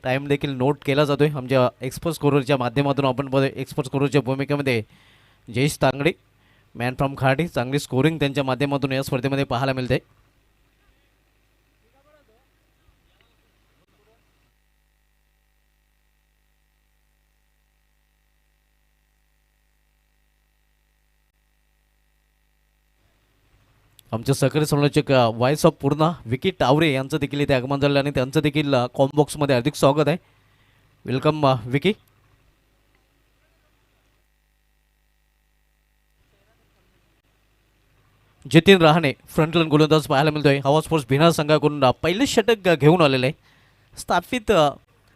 Time देखील note केला जातोय आमच्या एक्सपर्ट स्कोररच्या माध्यमातून. आपण बघतोय एक्सपर्ट स्कोररच्या भूमिकेमध्ये जयेश तांगडे, मॅन फ्रॉम खार्डी. चांगली स्कोरिंग त्यांच्या माध्यमातून या स्पर्धेमध्ये पाहायला मिळते. आमचे सहकारी समालोचक व्हॉइस ऑफ पूर्णा विकी टावरे यांचं देखील इथे आगमन झालं आणि त्यांचं देखील कॉम्बॉक्समध्ये हार्दिक स्वागत आहे. वेलकम विकी. जतीन रहाणे फ्रंटलाईन गोलंदाज पाहायला मिळतोय. हवा स्पोर्ट्स भिनार संघाकडून पहिले षटक घेऊन आलेले आहे. स्थापित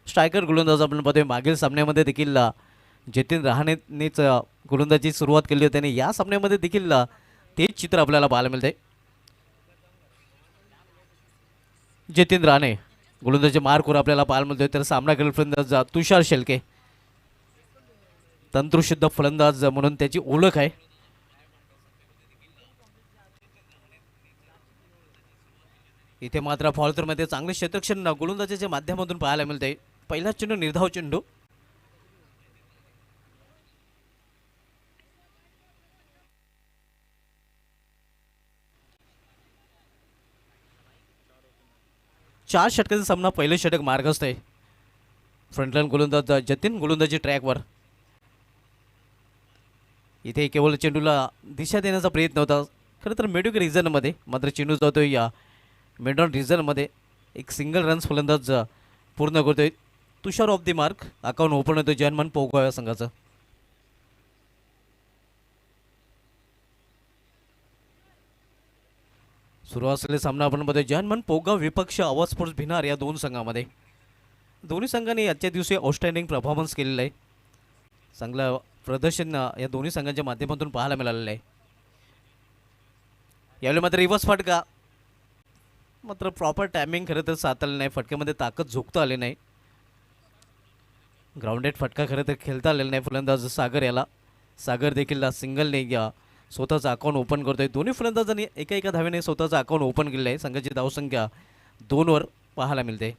स्ट्रायकर गोलंदाज आपण पाहतोय. मागील सामन्यामध्ये देखील जतीन रहाणेनेच गोलंदाजी सुरुवात केली होती आणि या सामन्यामध्ये देखील तेच चित्र आपल्याला पाहायला मिळते. जतीन राणे गोलंदाजी मार्कवर आपल्याला पाहायला मिळतोय. तर सामना केलेला फलंदाज तुषार शेळके, तंत्रशुद्ध फलंदाज म्हणून त्याची ओळख आहे. इथे मात्र फॉलथरमध्ये चांगले क्षेत्ररक्षण गोलंदाजीच्या माध्यमातून पाहायला मिळते. पहिला चेंडू निर्धाव चेंडू. चार षटकाचा सामना पहिलं षटक मार्गस्थ आहे. फ्रंटलाईन गोलंदाज जतीन गोलंदाजी ट्रॅकवर. इथे केवळ चेंडूला दिशा देण्याचा प्रयत्न होता. खरं तर मिडविक रिझनमध्ये मात्र चेंडू जातोय या मिड ऑन रिझनमध्ये. एक सिंगल रन्स फलंदाज पूर्ण करतोय. Tushar off the mark. Account open होतोय जर्मन पोगो या संघाचं. सुरू असलेला सामना आपण बघतोय जर्मन पोगाव विपक्ष आवाज स्पोर्ट्स भिनार या दोन संघामध्ये. दोन्ही संघांनी आजच्या दिवशी आउटस्टँडिंग परफॉर्मन्स केलेला आहे. चांगलं प्रदर्शन या दोन्ही संघांच्या माध्यमातून पाहायला मिळालेलं आहे. यावेळी मात्र रिव्हर्स फटका, मात्र प्रॉपर टायमिंग खरं तर साधलं नाही. फटक्यामध्ये ताकद झोकता आली नाही. ग्राउंडेड फटका खरं तर खेळता आलेला नाही फलंदाज सागर याला. सागर देखील सिंगलने या स्वतःचं अकाउंट ओपन करतोय. दोन्ही फलंदाजांनी एका धावेने स्वतःचं अकाउंट ओपन केलेलं आहे. संघाची धावसंख्या 2वर पाहायला मिळते.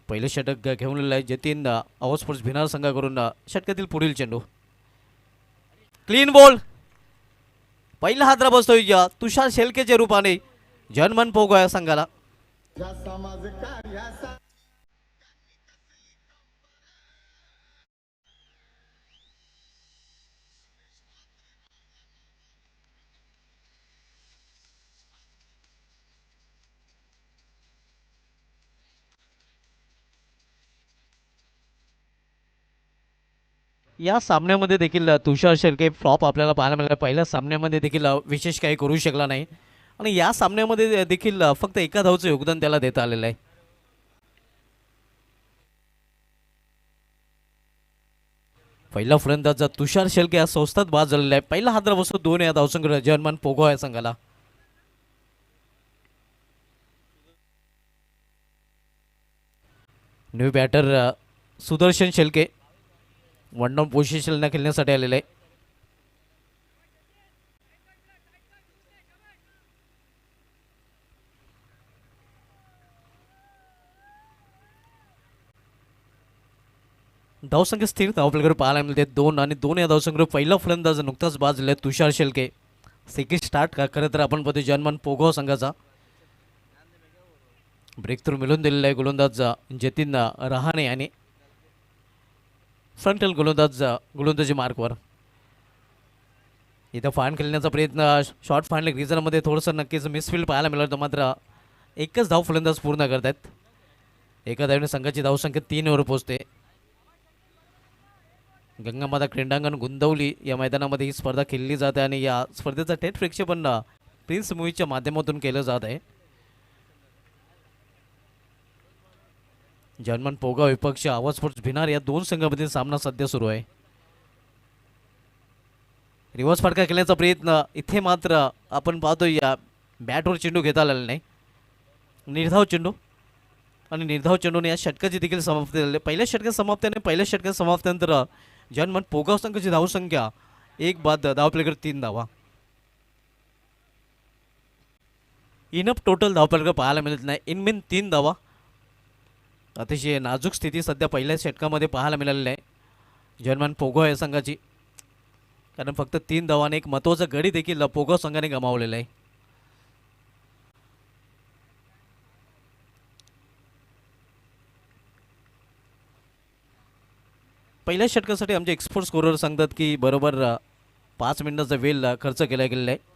पहिले षटक घेऊन आलेलं आहे जतीन आवाज स्पोर्ट्स भिनार संघाकडून. षटकातील पुढील चेंडू क्लीन बॉल. पहिला हादरा बसतोय या तुषार शेळकेच्या रूपाने जर्मन पोगो या संघाला. या सामन्यामध्ये देखील तुषार शेळके फ्लॉप आपल्याला पाहायला मिळाला. पहिल्या सामन्यामध्ये देखील विशेष काही करू शकला नाही आणि या सामन्यामध्ये देखील फक्त एका धावचं योगदान त्याला देता आलेलं आहे. पहिला फलंदाज तुषार शेळके या संस्थात बाद झालेला आहे. पहिला हादरा बसतो 2 या धावसंख्येवर जर्मन पोगो या संघाला. New batter Sudarshan Shelke one down पोझिशनला खेळण्यासाठी आलेले आहे. धावसंख्या स्थिर आपल्याकडे पाहायला मिळते 2 आणि 2 या धावसंख्येवर पहिला फलंदाज नुकताच बाद झाला तुषार शेळके. सेकंड स्टार्ट का खरं तर आपण पाहतो जर्मन पोगो संघाचा. ब्रेक थ्रू मिळून दिलेला आहे गोलंदाज जतीन रहाणे आणि फ्रंटल गोलंदाजी मार्कवर. इथं फाईन खेळण्याचा प्रयत्न शॉर्ट फाईन रिझनमध्ये थोडंसं नक्कीच मिसफिल्ड पाहायला मिळालं. मात्र एकच धाव फलंदाज पूर्ण करत आहेत. एका धावने संघाची धावसंख्या 3वर पोहोचते. गंगामाता क्रीडांगण गुंदवली या मैदानामध्ये ही स्पर्धा खेळली जाते आणि या स्पर्धेचं थेट प्रक्षेपण प्रिन्स मूवीच्या माध्यमातून केलं जात आहे. जर्मन पोगा विपक्ष आवाज स्पोर्ट्स भिनार या दोन संघांमधील सामना सध्या सुरू आहे. रिव्हर्स फटका खेळण्याचा प्रयत्न इथे मात्र आपण पाहतो या बॅटवर चेंडू घेता आलेला नाही. निर्धाव चेंडू आणि निर्धाव चेंडूने या षटकाची देखील समाप्ती झाली. पहिल्या षटकात समाप्तीने पहिल्या षटकात समाप्तीनंतर जर्मन पोगाव संघाची धावसंख्या 1 बाद धाव प्लेकडे 3 धावा. इनफ टोटल धावफलक पाहायला मिळत नाही. इनमीन 3 धावा. अतिशय नाजूक स्थिती सध्या पहिल्या षटकामध्ये पाहायला मिळालेली आहे जर्मन पोगो या संघाची, कारण फक्त 3 धावाने एक महत्त्वाचा गडी देखील पोगो संघाने गमावलेला आहे. पहिल्या षटकासाठी आमचे एक्सपर्ट स्कोरर सांगतात की बरोबर 5 मिनिटाचा वेळ खर्च केला गेलेला आहे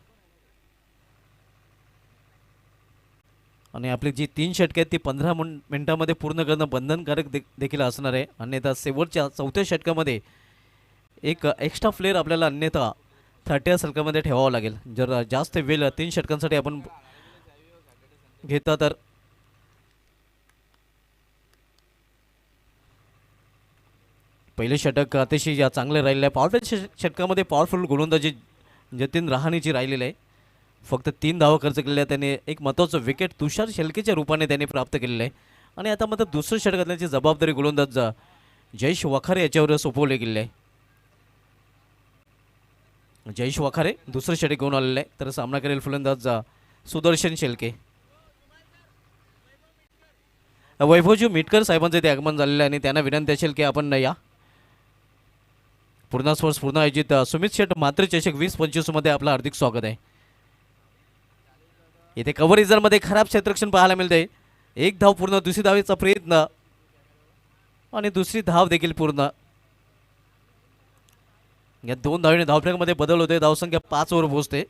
आणि आपली जी 3 षटके आहेत ती 15 मिनिटांमध्ये पूर्ण करणं बंधनकारक देखील असणार आहे. अन्यथा शेवटच्या 4थ्या षटकामध्ये एक एक्स्ट्रा प्लेअर आपल्याला अन्यथा 30 षटकामध्ये ठेवावं लागेल. जर जास्त वेळ 3 षटकांसाठी आपण घेता तर पहिले षटक अतिशय चांगले राहिलेले आहे. पॉवरप्ले षटकामध्ये पॉवरफुल गोलंदाजी जतीन रहाणेची राहिलेली आहे. फक्त 3 धावा खर्च केलेल्या त्याने एक महत्त्वाचं विकेट तुषार शेळकेच्या रूपाने त्याने प्राप्त केलेलं आहे आणि आता मात्र दुसरं षटक घालण्याची जबाबदारी गोलंदाज जयेश वखारे याच्यावर सोपवले गेले आहे. जयेश वखारे दुसरं षटक घेऊन आलेलं आहे तर सामना करेल फलंदाज सुदर्शन शेळके. वैभवजी मिटकर साहेबांचे ते आगमन झालेलं आहे आणि त्यांना विनंती असेल की आपण या पूर्ण स्पोर्ट्स पूर्ण आयोजित सुमित शेठ मात्र चषक 2025 मध्ये आपलं हार्दिक स्वागत आहे. इथे कव्हर इजरमध्ये खराब क्षेत्ररक्षण पाहायला मिळते. एक धाव पूर्ण, दुसरी धावेचा प्रयत्न आणि दुसरी धाव देखील पूर्ण. या 2 धावेने धावफलकामध्ये बदल होते. धावसंख्या 5 वर पोहोचते.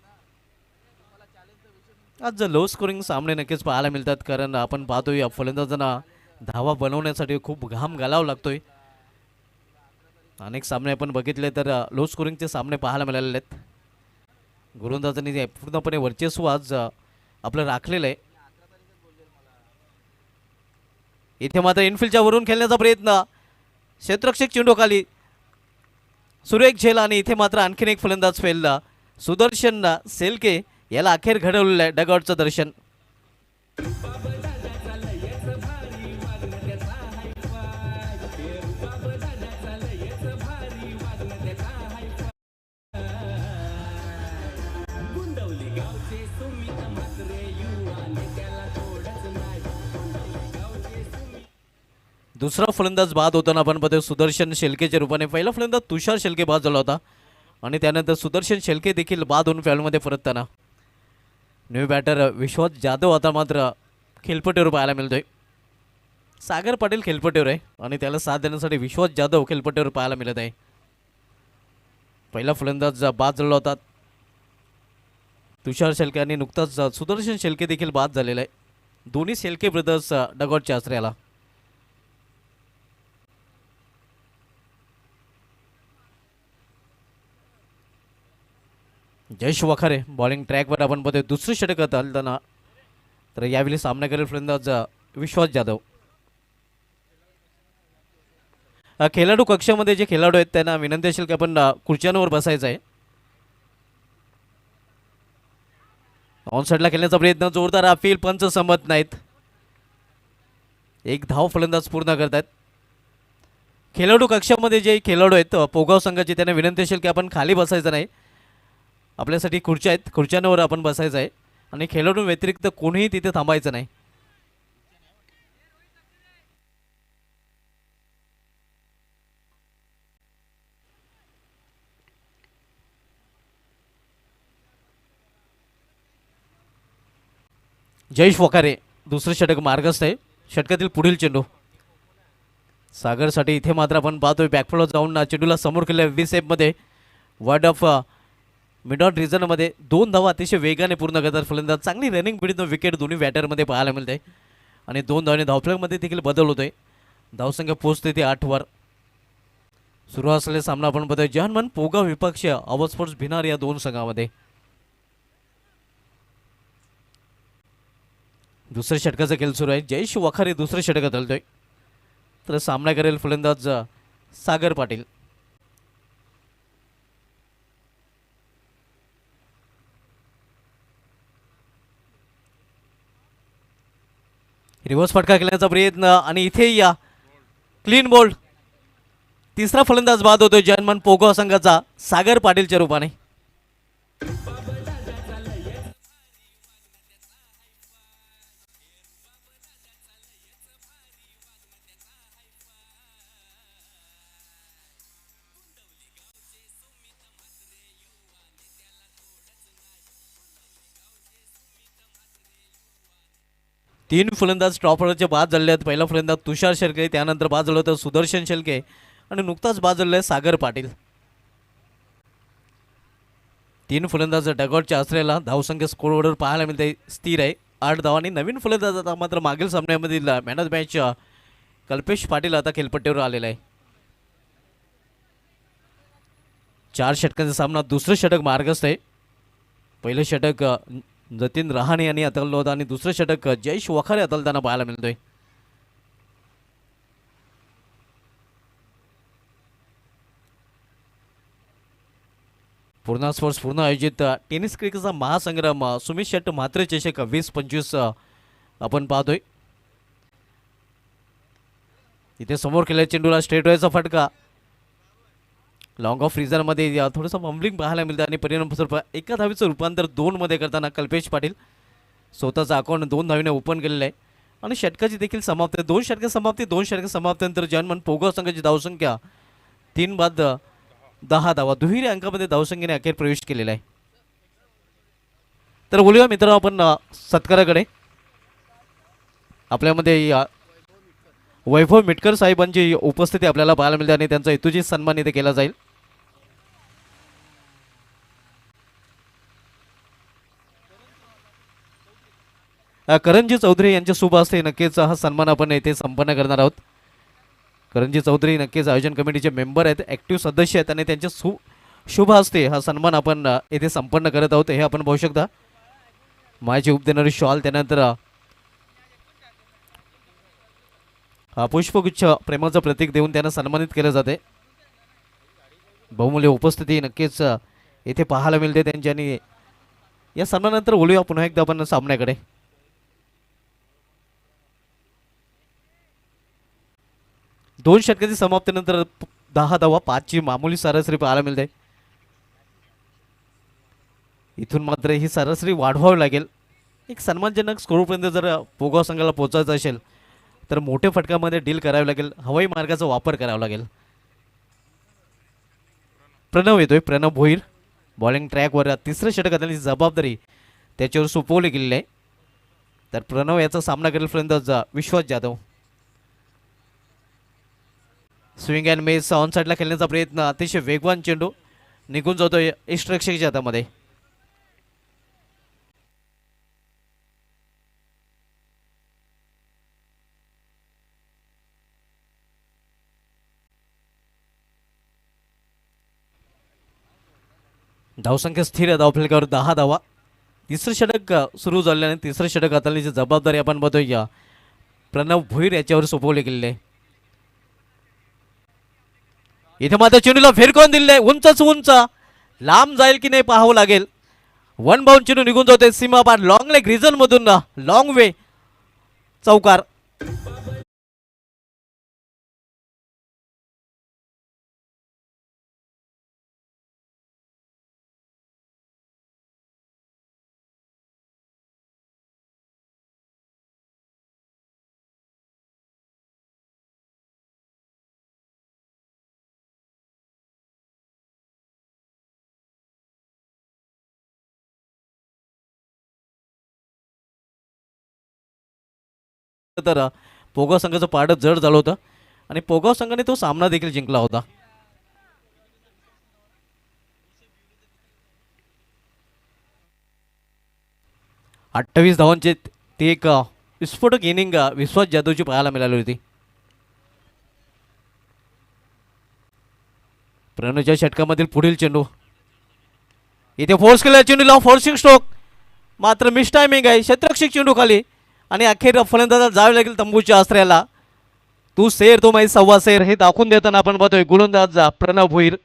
आज लो स्कोरिंग सामने नक्कीच पाहायला मिळतात कारण आपण पाहतोय फलंदाजांना धावा बनवण्यासाठी खूप घाम घालावा लागतोय. अनेक सामने आपण बघितले तर लो स्कोरिंगचे सामने पाहायला मिळालेले आहेत. गोलंदाजांनी पूर्णपणे वर्चस्व आज आपलं राखलेलं आहे. इथे मात्र इनफिल्डच्या वरून खेळण्याचा प्रयत्न, क्षेत्ररक्षक चेंडू खाली, सुरेख झेल आणि इथे मात्र आणखीन एक फलंदाज फेलला. सुदर्शन शेळके याला अखेर घडवलेलं आहे डगआउटचं दर्शन. दुसरा फलंदाज बाद होताना आपण पाहतो सुदर्शन शेळकेच्या रूपाने. पहिला फलंदाज तुषार शेळके बाद झाला होता आणि त्यानंतर सुदर्शन शेळके देखील बाद होऊन फॅलमध्ये परतताना. न्यू बॅटर विश्वास जाधव आता मात्र खेळपट्टीवर पाहायला मिळतोय. सागर पाटील खेळपट्टीवर आहे आणि त्याला साथ देण्यासाठी विश्वास जाधव खेळपट्टीवर पाहायला मिळत आहे. पहिला फलंदाज बाद झाला होता तुषार शेळके आणि नुकताच सुदर्शन शेळके देखील बाद झालेला आहे. दोन्ही शेळके ब्रदर्स डगआउटच्या आश्रयाला. जयेश वखारे बॉलिंग ट्रॅकवर आपण बघतोय. दुसरं षटक घालताना तर यावेळी सामना करेल फलंदाज विश्वास जाधव. खेळाडू कक्षामध्ये जे खेळाडू आहेत त्यांना विनंती असेल की आपण खुर्च्यांवर बसायचं आहे. ऑन साईडला खेळण्याचा प्रयत्न, जोरदार अपील, पंच संमत नाहीत. एक धाव फलंदाज पूर्ण करतात. खेळाडू कक्षामध्ये जे खेळाडू आहेत पोगाव संघाचे त्यांना विनंती असेल की आपण खाली बसायचं नाही. आपल्यासाठी खुर्च्या आहेत, खुर्च्यांवर आपण बसायचं आहे आणि खेळाडू व्यतिरिक्त कोणीही तिथे थांबायचं नाही. जयेश वखारे दुसरं षटक मार्गस्थ आहे. षटकातील पुढील चेंडू सागरसाठी. इथे मात्र आपण पाहतोय बॅकफुटवर जाऊन चेंडूला समोर केल्या 20 मध्ये वर्ड ऑफ मिड ऑन रिझनमध्ये 2 धावा अतिशय वेगाने पूर्ण करतात फलंदाज. चांगली रनिंग बिडीनं विकेट दोन्ही बॅटरमध्ये पाहायला मिळते आणि 2 धावाने धावफलकामध्ये देखील बदल होतोय. धावसंख्या पोहोचते ते 8 वर. सुरू असलेला सामना आपण बघतोय जहानमन पोगाव विपक्ष आवाज स्पोर्ट्स भिनार या 2 संघामध्ये. दुसऱ्या षटकाचा खेळ सुरू आहे. जयेश वखारे दुसऱ्या षटकात हलतोय तर सामना करेल फलंदाज सागर पाटील. रिव्हर्स फटका खेळण्याचा प्रयत्न आणि इथे या क्लीन बोल्ड. तिसरा फलंदाज बाद होतोय जर्मन पोगो संघाचा सागर पाटीलच्या रूपाने. तीन फलंदाज टॉपरचे बाद झाले आहेत. पहिला फलंदाज तुषार शेळके, त्यानंतर बाद झालं होतं सुदर्शन शेळके आणि नुकताच बाद झालेलं आहे सागर पाटील. तीन फलंदाज डगआउटच्या आसऱ्याला धावसंख्या स्कोरवर पाहायला मिळते स्थिर आहे 8 धावांनी. नवीन फलंदाज आता मात्र मागील सामन्यामधील man of the match Kalpesh Patil आता खेळपट्टीवर आलेला आहे. 4 षटकांचा सामना, दुसरं षटक मार्गस्थ आहे. पहिलं षटक जतीन रहाणे यांनी हाताळलं होतं आणि दुसरं षटक जयेश वखारे हाताळताना पाहायला मिळतोय. पूर्णा स्पोर्ट्स पूर्ण आयोजित टेनिस क्रिकेटचा महासंग्राम सुमित शेट्टी म्हात्रे चषक 20-25 आपण पाहतोय. इथे समोर केलेल्या चेंडूला स्ट्रेट वेचा फटका, लॉंग ऑफ रिझनमध्ये थोडंसं फंबलिंग पाहायला मिळतं आणि परिणामस्वरूप एका धावीचं रूपांतर 2 मध्ये करताना कल्पेश पाटील स्वतःचा अकाउंट 2 धावीने ओपन केलेलं आहे आणि षटकाची देखील समाप्ती. 2 षटके समाप्ती, 2 षटके समाप्तीनंतर जर्मन पोगो संघाची धावसंख्या 3 बाद 10 धावा, दुहेरी अंकामध्ये धावसंख्येने अखेर प्रवेश केलेला आहे. तर बोलूया मित्रांनो आपण सत्काराकडे. आपल्यामध्ये वैभव मिटकर साहेबांची उपस्थिती आपल्याला पाहायला मिळते आणि त्यांचा हेतूची सन्मान इथे केला जाईल. करणजी चौधरी यांच्या शुभ हस्ते नक्कीच हा सन्मान आपण येथे संपन्न करणार आहोत. करणजी चौधरी नक्कीच आयोजन कमिटीचे मेंबर आहेत, ॲक्टिव्ह सदस्य आहेत आणि त्यांच्या शुभ हस्ते हा सन्मान आपण येथे संपन्न करत आहोत. हे आपण पाहू शकता. मायची उप देणारी शॉल, त्यानंतर हा पुष्पगुच्छ प्रेमाचं प्रतीक देऊन त्यांना सन्मानित केलं जाते. बहुमूल्य उपस्थिती नक्कीच येथे पाहायला मिळते त्यांची. आणि या सन्मानानंतर बोलूया पुन्हा एकदा आपण सामन्याकडे. दोन षटकाची समाप्तीनंतर 10 धावा, 5ची मामूली सरासरी पाहायला मिळते. इथून मात्र ही सरासरी वाढवावी लागेल. एक सन्मानजनक स्कोरपर्यंत जर पोगाव संघाला पोहोचायचं असेल तर मोठ्या फटकामध्ये डील करावे लागेल, हवाई मार्गाचा वापर करावा लागेल. प्रणव येतोय, प्रणव भोईर बॉलिंग ट्रॅकवर. तिसरं षटक हाताळण्याची जबाबदारी त्याच्यावर सोपवली गेलेली आहे. तर प्रणव याचा सामना करेल फलंदाज Vishwas Jadhav. Swing and miss on साईडला खेळण्याचा प्रयत्न, अतिशय वेगवान चेंडू निघून जातोय एक्स्ट्रक्षकच्या हातामध्ये. धावसंख्या स्थिर आहे धावफलकावर 10 धावा. तिसरं षटक सुरू झाल्याने तिसरं षटक हाताळण्याची जबाबदारी आपण बघतोय प्रणव भोईर याच्यावर सोपवले गेलेले आहे. इथे मात्र चेंडूला फेरकून दिलेलं आहे, उंचच उंच, लांब जाईल की नाही पाहावं लागेल. वन बाउंड चेंडू निघून जातोय सीमा पार, लॉंग लेग रिजन मधून लॉंग वे चौकार. तर पोगाव संघाचं पारड जड झालं होतं आणि पोगाव संघाने तो सामना देखील जिंकला होता. अठ्ठावीस धावांचे ते एक विस्फोटक इनिंग विश्वास जाधवची पाहायला मिळाली होती. प्रणवच्या षटकामधील पुढील चेंडू, इथे फोर्स केला चेंडूला, फोर्सिंग स्ट्रोक, मात्र मिस टायमिंग आहे, क्षेत्ररक्षक चेंडू खाली आणि अखेर फलंदाजाला जावे लागेल तंबूच्या आश्रयाला. तू सेर तो माहिती सव्वा सेर हे दाखवून देताना आपण पाहतोय गोलंदाज प्रणव भोईर.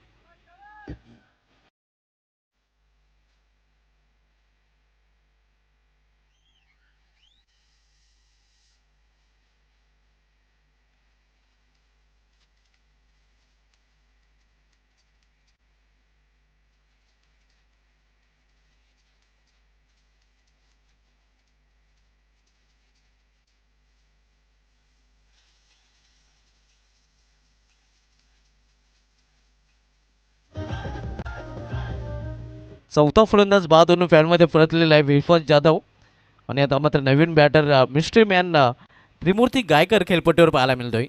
चौथा फलंदाज बाद होऊन फॅनमध्ये परतलेला आहे विश्वास जाधव. आणि आता मात्र नवीन बॅटर मिस्ट्री मॅन त्रिमूर्ती गायकर खेळपट्टीवर पाहायला मिळतोय.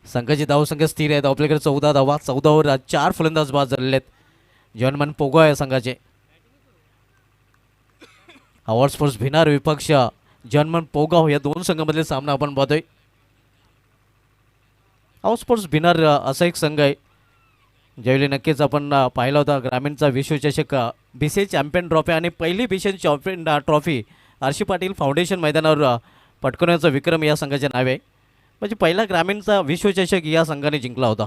संघाची धावसंख्या स्थिर आहेत. आपल्याकडे 14 धावा, 14वर 4 फलंदाज बाद झालेले आहेत. जॉनमन पोगो या संघाचे. हॉट स्पोर्ट्स भिनार विपक्ष जॉनमन पोगाव या दोन संघामधले सामना आपण पाहतोय. हॉट स्पोर्ट्स भिनार असा एक संघ आहे ज्यावेळी नक्कीच आपण पाहिला होता ग्रामीणचा विश्वचषक बीसीए चॅम्पियन ट्रॉफी आणि पहिली BCA champion trophy Aarshi Patil foundation मैदानावर पटकवण्याचा विक्रम या संघाचे नाव आहे. म्हणजे पहिला ग्रामीणचा विश्वचषक या संघाने जिंकला होता.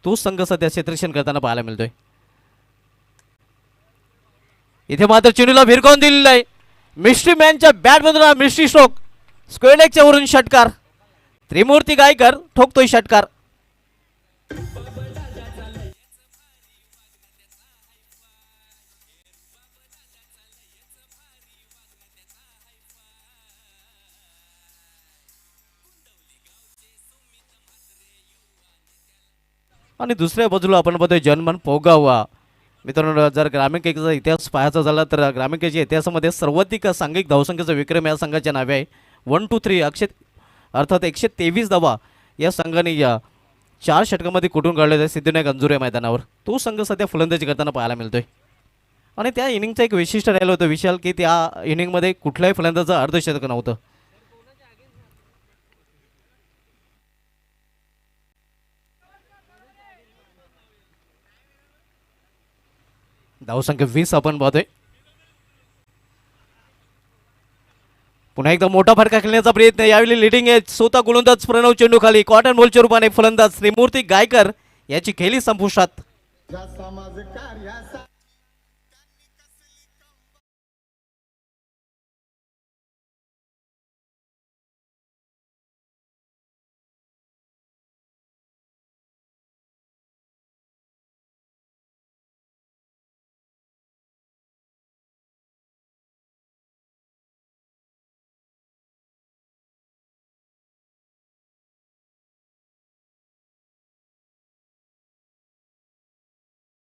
तोच संघ सध्या क्षेत्ररक्षण करताना पाहायला मिळतोय. इथे मात्र चेंडूला भिरकावून दिलेला आहे. मिस्ट्री मॅनच्या बॅटमधून मिस्ट्री स्ट्रोक स्क्वेअर लेगच्या वरून षटकार. त्रिमूर्ती गायकर ठोकतोय षटकार. आणि दुसऱ्या बाजूला आपण बघतोय जॉनमन पोगावा. मित्रांनो जर ग्रामीण क्रिकेटचा इतिहास पाहायचा झाला तर ग्रामीण क्रिकेटच्या इतिहासामध्ये सर्वाधिक सांघिक धावसंख्येचा विक्रम या संघाच्या नावे आहे. 1 2 3 अर्थात 123 धावा या संघाने या 4 षटकामध्ये कुठून काढले आहे सिद्धविनायक अंजुरे मैदानावर. तो संघ सध्या फलंदाजी करताना पाहायला मिळतोय. आणि त्या इनिंगचं एक वैशिष्ट्य राहिलं होतं विशाल की त्या इनिंगमध्ये कुठल्याही फलंदाजाचं अर्धशतक नव्हतं. धावसंख्या 20 आपण पाहतोय. पुन्हा एकदा मोठा फटका खेळण्याचा प्रयत्न. यावेळी लिडिंग आहे स्वतः गोलंदाज प्रणव चेंडू खाली कॉटन बॉलच्या रूपाने फलंदाज त्रिमूर्ती गायकर याची खेळी संपुष्टात.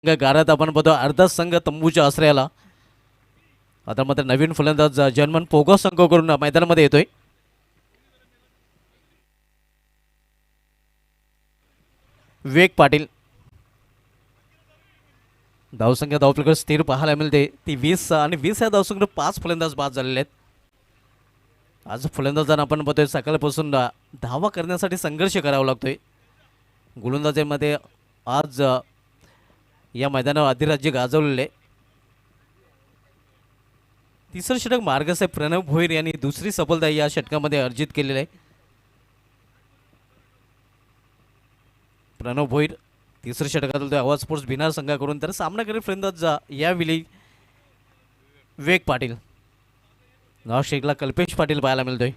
गारात आपण बघतो अर्धा संघ तंबूच्या आश्रयाला. आता मात्र नवीन फलंदाज जर्मन पोगो संघ करून मैदानामध्ये येतोय. विवेक पाटील. धावसंख्या धावपलकर स्थिर पाहायला मिळते ती 20 आणि 20 या धावसंख्येत 5 फलंदाज बाद झालेले आहेत. आज फलंदाजांना आपण बघतोय सकाळपासून धावा करण्यासाठी संघर्ष करावा लागतोय. गोलंदाजीमध्ये आज या मैदानावर अधिराज्य गाजवलेले. तिसरं षटक मार्गसाहेब प्रणव भोईर यांनी दुसरी सफलता या षटकामध्ये अर्जित केलेली आहे. प्रणव भोईर तिसरं षटकात आवाज स्पोर्ट्स भिनार संघाकडून. तर सामना करेल फलंदाज यावेळी विवेक पाटील. नाव शेखला कल्पेश पाटील पाहायला मिळतोय.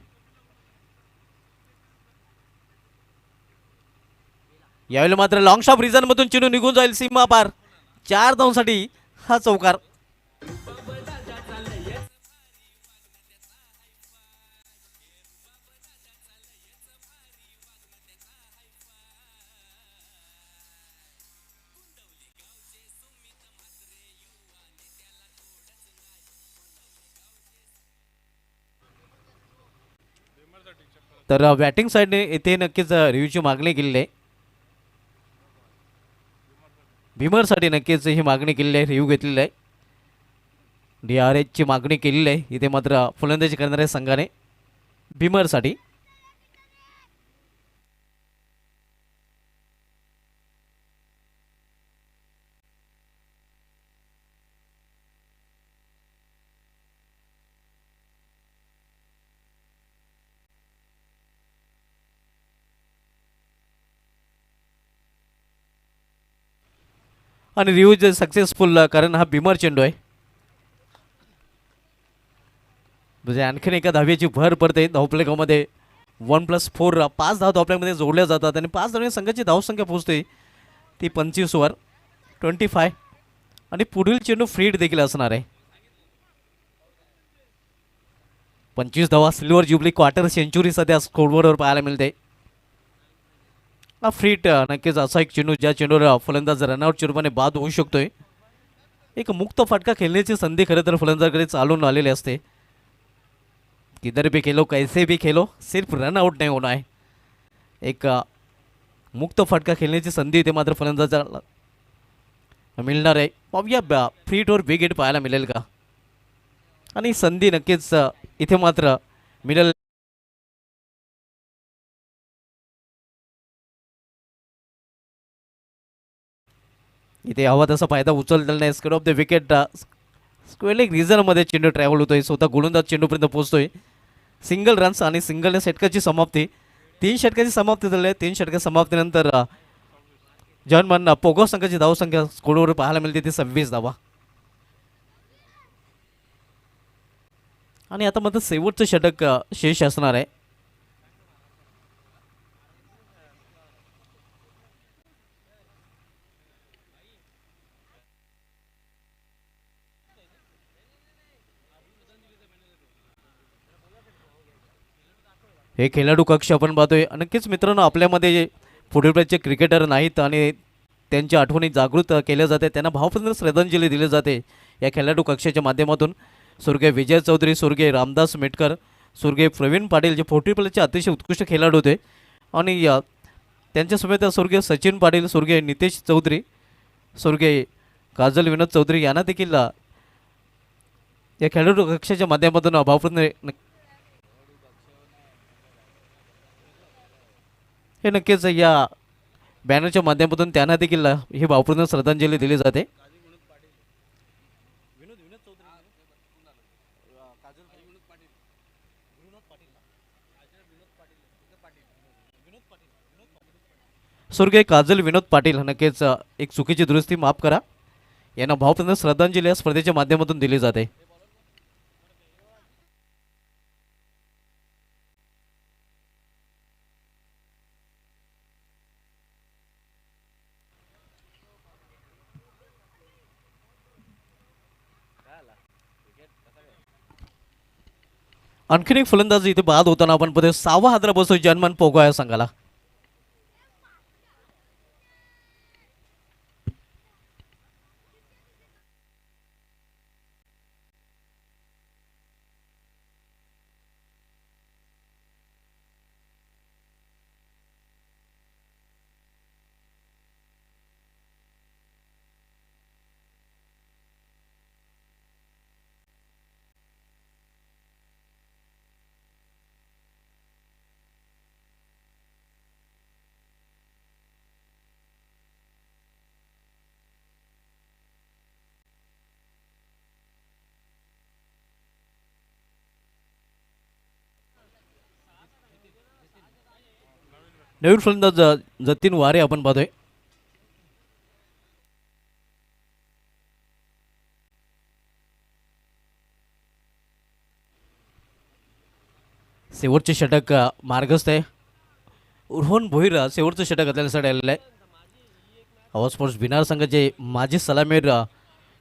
यावेळी मात्र लॉंग शॉट रिझन मधून चेंडू निघून जाईल सीमा पार. 4 धावांसाठी हा चौकार. तर बॅटिंग साईडने येथे नक्कीच रिव्ह्यूची मागणी केलेली आहे. भीमरसाठी नक्कीच ही मागणी केलेली आहे. रिव्ह्यू घेतलेला आहे. DRHची मागणी केलेली आहे. इथे मात्र फलंदाजी करणाऱ्या संघाने भीमरसाठी. आणि रिव्ह्यू सक्सेसफुल कारण हा भीमर चेंडू आहे. म्हणजे आणखीन एका धाव्याची भर पडते धावपलेगामध्ये. 1+4 5 धाव धावपलेमध्ये जोडल्या जातात आणि 5 धावने संघाची धावसंख्या पोहोचते ती 25 25 आणि पुढील चेंडू फ्रीड देखील असणार आहे. 25 धावा सिल्वर जुबली क्वार्टर सेंचुरी सध्या स्कोरबोर्डवर पाहायला मिळते. हा फ्रीट नक्कीच असा एक चेंडू ज्या चेंडूवर फलंदाज रनआउटच्या रूपाने बाद होऊ शकतोय. एक मुक्त फटका खेळण्याची संधी खरं तर फलंदाजाकडे चालून आलेली असते. किधर भी खेलो कैसे भी खेलो सिर्फ रन आउट नाही होणार आहे. एक मुक्त फटका खेळण्याची संधी इथे मात्र फलंदाजाला मिळणार आहे. पाहूया फ्री टोर विकेट पाहायला मिळेल का, आणि संधी नक्कीच इथे मात्र मिळेल. इथे हवा तसा फायदा उचललेला नाही. Square of the wicket square leg रिझनमध्ये चेंडू ट्रॅव्हल होतोय, स्वतः गोलंदाज चेंडूपर्यंत पोहोचतोय. सिंगल रन्स आणि सिंगल षटकाची समाप्ती. 3 षटकाची समाप्ती झाली आहे. 3 षटका समाप्तीनंतर जॉन पोगो संघाची धावसंख्या स्कोरवर पाहायला मिळते ती 26 धावा. आणि आता मात्र शेवटचं षटक शेष असणार आहे. हे खेळाडू कक्ष आपण पाहतोय. नक्कीच मित्रांनो, आपल्यामध्ये पुढील प्रकारचे क्रिकेटर नाहीत आणि त्यांच्या आठवणी जागृत केल्या जाते, त्यांना भावपूर्ण श्रद्धांजली दिली जाते या खेळाडू कक्षाच्या माध्यमातून. स्वर्गीय विजय चौधरी, स्वर्गीय रामदास मेटकर, स्वर्गीय प्रवीण पाटील जे फुटबॉलचे अतिशय उत्कृष्ट खेळाडू होते, आणि त्यांच्यासोबत स्वर्गीय सचिन पाटील, स्वर्गीय नितेश चौधरी, स्वर्गीय काजल विनोद चौधरी यांना देखील या खेळाडू कक्षाच्या माध्यमातून भावपूर्ण हे नक्कीच या बॅनरच्या माध्यमातून त्यांना देखील ही भावपूर्ण श्रद्धांजली दिली जाते. स्वर्गीय काजल विनोद पाटील, नक्कीच एक चुकीची दुरुस्ती माफ करा, यांना भावपूर्ण श्रद्धांजली या स्पर्धेच्या माध्यमातून दिली जाते. आणखीन एक फलंदाज इथे बाद होताना आपण पाहतोय. 6वा हादरा बसतोय जन्मन पोगो या संघाला. नवीन फलंदाज जतीन वारे आपण पाहतोय. शेवटचे षटक मार्गस्थ आहे. रोहन भोईर शेवटचं षटक आपल्यासाठी आलेलं आहे. हवा स्पोर्ट्स बिनार संघाचे माजी सलामीर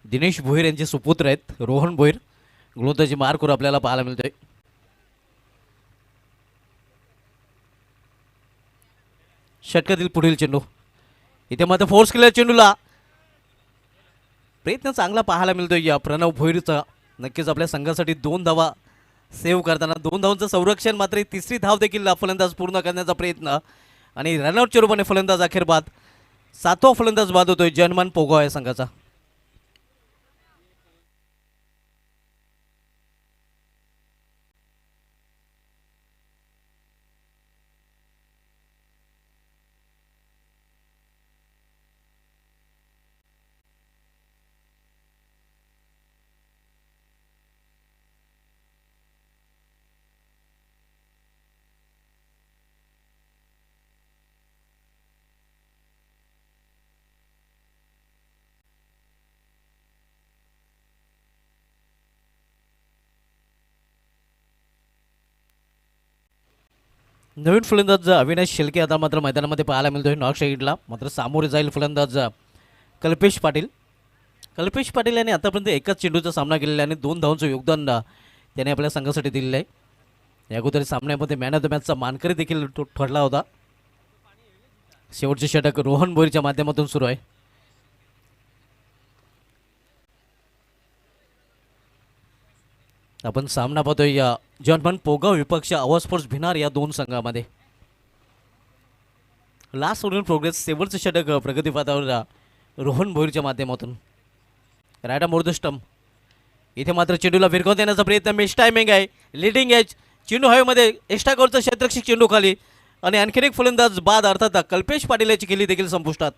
दिनेश भोईर यांचे सुपुत्र आहेत रोहन भोईर. गोलंदाजी मार्कवर आपल्याला पाहायला मिळतोय. षटकातील पुढील चेंडू इथे मात्र फोर्स केलेल्या चेंडूला प्रयत्न चांगला पाहायला मिळतोय या प्रणव भोईरचा. नक्कीच आपल्या संघासाठी 2 धावा सेव्ह करताना 2 धावांचं संरक्षण, मात्र तिसरी धाव देखील फलंदाज पूर्ण करण्याचा प्रयत्न, आणि रनआउटच्या रूपाने फलंदाज अखेर बाद. 7वा फलंदाज बाद होतोय जनमान पोगो या संघाचा. नवीन फलंदाज अविनाश शेलके आता मात्र मैदानामध्ये पाहायला मिळतोय नॉर्थ साईडला. मात्र सामोरे जाईल फलंदाज कल्पेश पाटील. कल्पेश पाटील यांनी आतापर्यंत एकाच चेंडूचा सामना केलेला आणि 2 धावांचं योगदान त्याने आपल्या संघासाठी दिलेलं आहे. या अगोदर सामन्यामध्ये मॅन ऑफ द मॅचचा मानकरी देखील ठरला होता. शेवटचे षटक रोहन भोईरच्या माध्यमातून सुरू आहे. आपण सामना पाहतोय या जर्मन पोगाव विपक्ष आवाज स्पोर्ट्स भिनार या दोन संघामध्ये. लास्ट ओव्हर प्रोग्रेस शेवटचं षटक प्रगतीपथावर रोहन भोईरच्या माध्यमातून. रायडा मोर द स्टंप. इथे मात्र चेंडूला विरघळून देण्याचा प्रयत्न. मिस टायमिंग आहे. Leading age. चेंडू हवेमध्ये एक्स्ट्रा गोलचा क्षेत्ररक्षक चेंडू खाली आणि आणखीन एक फलंदाज बाद अर्थात कल्पेश पाटील याची केली देखील संपुष्टात.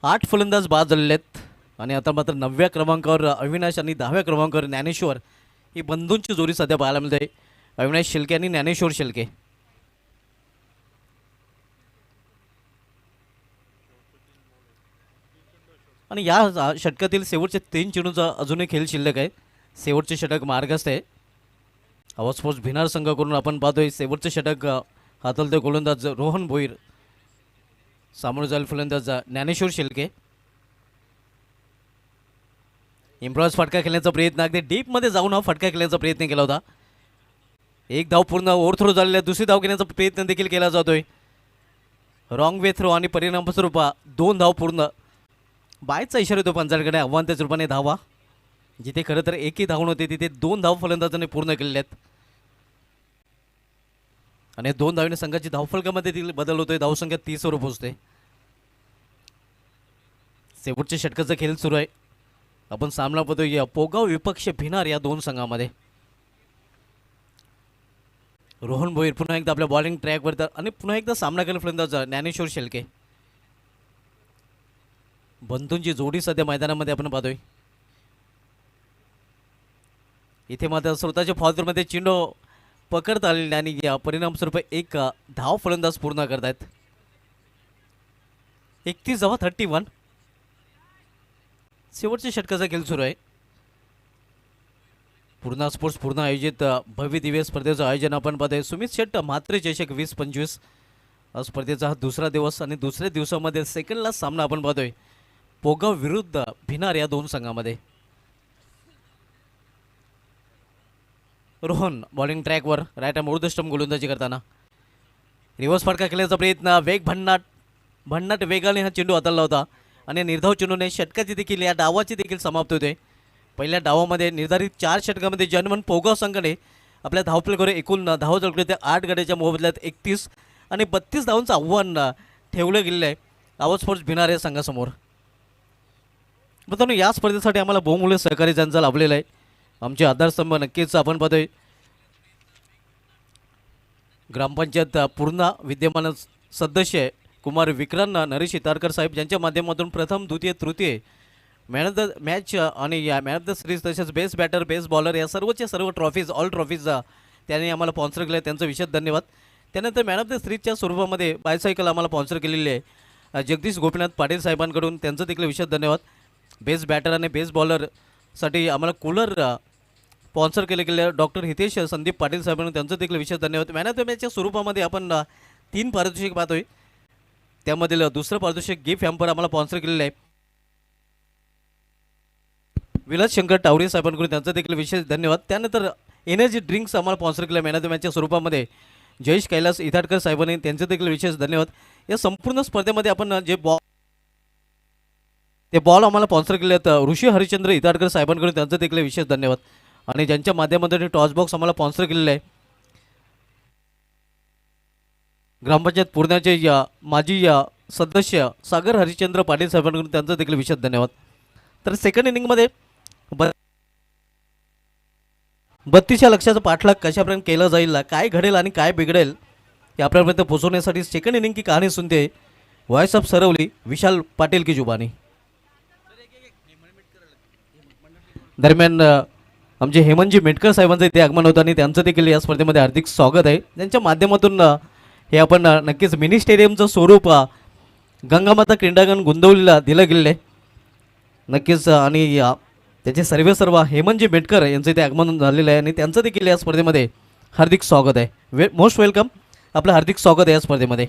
आठ फलंदाज बाद झालेले आहेत आणि आता मात्र 9व्या क्रमांकावर अविनाश आणि 10व्या क्रमांकावर ज्ञानेश्वर ही बंधूंची जोडी सध्या पाहायला मिळते. अविनाश शेळके आणि ज्ञानेश्वर शेळके. आणि या षटकातील शेवटचे 3 चेंडूंचा अजूनही खेळ शिल्लक आहे. शेवटचे षटक मार्गस्थ आहे. आवाज स्पोर्ट्स भिनार संघाकडून आपण पाहतोय शेवटचे षटक हाताळते गोलंदाज रोहन भोईर. सामोरं जाईल फलंदाज ज्ञानेश्वर शेळके. इम्प्रॉज फटका खेळण्याचा प्रयत्न अगदी डीपमध्ये जाऊन हा फटका खेळण्याचा प्रयत्न केला होता. एक धाव पूर्ण ओव्हरथ्रो झालेला. दुसरी धाव घेण्याचा प्रयत्न देखील केला जातोय. रॉंग वे थ्रो आणि परिणामस्वरूप 2 धाव पूर्ण. बायचा इशारा येतो पंचांकडे आव्हानाच्या रूपाने धावा. जिथे खरं तर एकही धाव नव्हते तिथे 2 धाव फलंदाजांनी पूर्ण केलेले आहेत आणि 2 धावीने संघाची धावफलकामध्ये देखील बदल होतोय. धावसंख्या 30 वर पोहोचते. शेवटच्या षटकाचा खेळ सुरू आहे. आपण सामना पाहतोय पोगाव विपक्ष भिनार या दोन संघामध्ये. रोहन भोईर पुन्हा एकदा आपल्या बॉलिंग ट्रॅकवर आणि पुन्हा एकदा सामना केला फलंदाज ज्ञानेश्वर शेळके. बंधूंची जोडी सध्या मैदानामध्ये आपण पाहतोय. इथे मात्र स्वतःच्या फॉर्ममध्ये चेंडू पकडता आलेले आणि या परिणामस्वरूप एक धाव फलंदाज पूर्ण करतायत. 31-31. शेवटच्या षटकाचा खेळ सुरू आहे. पूर्णा स्पोर्ट्स पूर्ण आयोजित भव्य दिव्य स्पर्धेचं आयोजन आपण पाहतोय. सुमित शेट्ट म्हात्रे चषक 2025 स्पर्धेचा हा दुसरा दिवस आणि दुसऱ्या दिवसामध्ये सेकंड लास्ट सामना आपण पाहतोय पोगाव विरुद्ध भिनार या दोन संघामध्ये. रोहन बॉलिंग ट्रॅकवर राईट आर्म ऊर्ध्वस्टंप गोलंदाजी करताना रिव्हर्स फटका खेळण्याचा प्रयत्न. वेग भन्नाट वेगाने हा चेंडू हाताळला होता आणि निर्धाव चेंडूने षटकाची देखील या डावाची देखील समाप्त होते. पहिल्या डावामध्ये निर्धारित 4 षटकामध्ये जर्मन पोगाव संघाने आपल्या धावफलकावर एकूण धावा जोडले ते 8 गड्याच्या मोबदल्यात 31 आणि 32 धावांचं आव्हान ठेवलं गेलेलं आहे आवाज स्पोर्ट्स भिनार या संघासमोर. मित्रांनो या स्पर्धेसाठी आम्हाला बहुमूल्य सहकार्य ज्यांचा लाभलेला आहे. आमचे आधारस्तंभ नक्कीच आपण पाहतोय ग्रामपंचायत पूर्ण विद्यमान सदस्य कुमार विक्रांत नरेश इतारकर साहेब यांच्या माध्यमातून प्रथम द्वितीय तृतीय मॅन ऑफ द मॅच आणि या मॅन ऑफ द सिरीज तसेच बेस्ट बॅटर बेस्ट बॉलर या सर्वच्या सर्व ट्रॉफीज ऑल ट्रॉफीज त्यांनी आम्हाला स्पॉन्सर केले. त्यांचं विशेष धन्यवाद. त्यानंतर मॅन ऑफ द सिरीजच्या स्वरूपामध्ये बायसायकल आम्हाला स्पॉन्सर केलेली आहे जगदीश गोपीनाथ पाटील साहेबांकडून. त्यांचं देखील विशेष धन्यवाद. बेस्ट बॅटर आणि बेस्ट बॉलरसाठी आम्हाला कूलर स्पॉन्सर केले गेले डॉक्टर हितेश संदीप पाटील साहेबांनी. त्यांचं देखील विशेष धन्यवाद. मॅन ऑफ द मॅचच्या स्वरूपामध्ये आपण 3 पारितोषिक पाहतोय. त्यामधील दुसरं पारितोषिक गिफ्ट हॅम्पर आम्हाला स्पॉन्सर केलेलं आहे विलास शंकर टावरे साहेबांकडून. त्यांचं देखील विशेष धन्यवाद. त्यानंतर एनर्जी ड्रिंक्स आम्हाला स्पॉन्सर केलं मॅन ऑफ द मॅचच्या स्वरूपामध्ये जयेश कैलास इथाडकर साहेबांनी. त्यांचं देखील विशेष धन्यवाद. या संपूर्ण स्पर्धेमध्ये आपण जे बॉल आम्हाला स्पॉन्सर केले आहेत ऋषी हरिश्चंद्र इथाडकर साहेबांकडून. त्यांचं देखील विशेष धन्यवाद. आणि ज्यांच्या माध्यमातून टॉस बॉक्स आम्हाला स्पॉन्सर केलेलं आहे ग्रामपंचायत पूर्णाचे माजी सदस्य सागर हरिश्चंद्र पाटील साहेबांकडून. त्यांचं देखील विशेष धन्यवाद. तर सेकंड इनिंगमध्ये 32 लक्षाचा पाठलाग कशाप्रकारे केला जाईल, काय घडेल आणि काय बिघडेल हे आपल्यापर्यंत पोहोचवण्यासाठी सेकंड इनिंग की कहाणी सुनते वॉइस ऑफ सरवली विशाल पाटील की जुबानी. दरम्यान आमचे हेमंतजी मेटकर साहेबांचं इथे आगमन होतं आणि त्यांचं देखील या स्पर्धेमध्ये हार्दिक स्वागत आहे. त्यांच्या माध्यमातून हे आपण नक्कीच मिनी स्टेडियमचं स्वरूप गंगामाता क्रीडांगण गोंदिवलीला दिलं गेलेलं आहे नक्कीच. आणि त्याचे सर्व हेमंतजी मेटकर यांचं इथे आगमन झालेलं आहे आणि त्यांचं देखील या स्पर्धेमध्ये हार्दिक स्वागत आहे. Most welcome. आपलं हार्दिक स्वागत आहे या स्पर्धेमध्ये.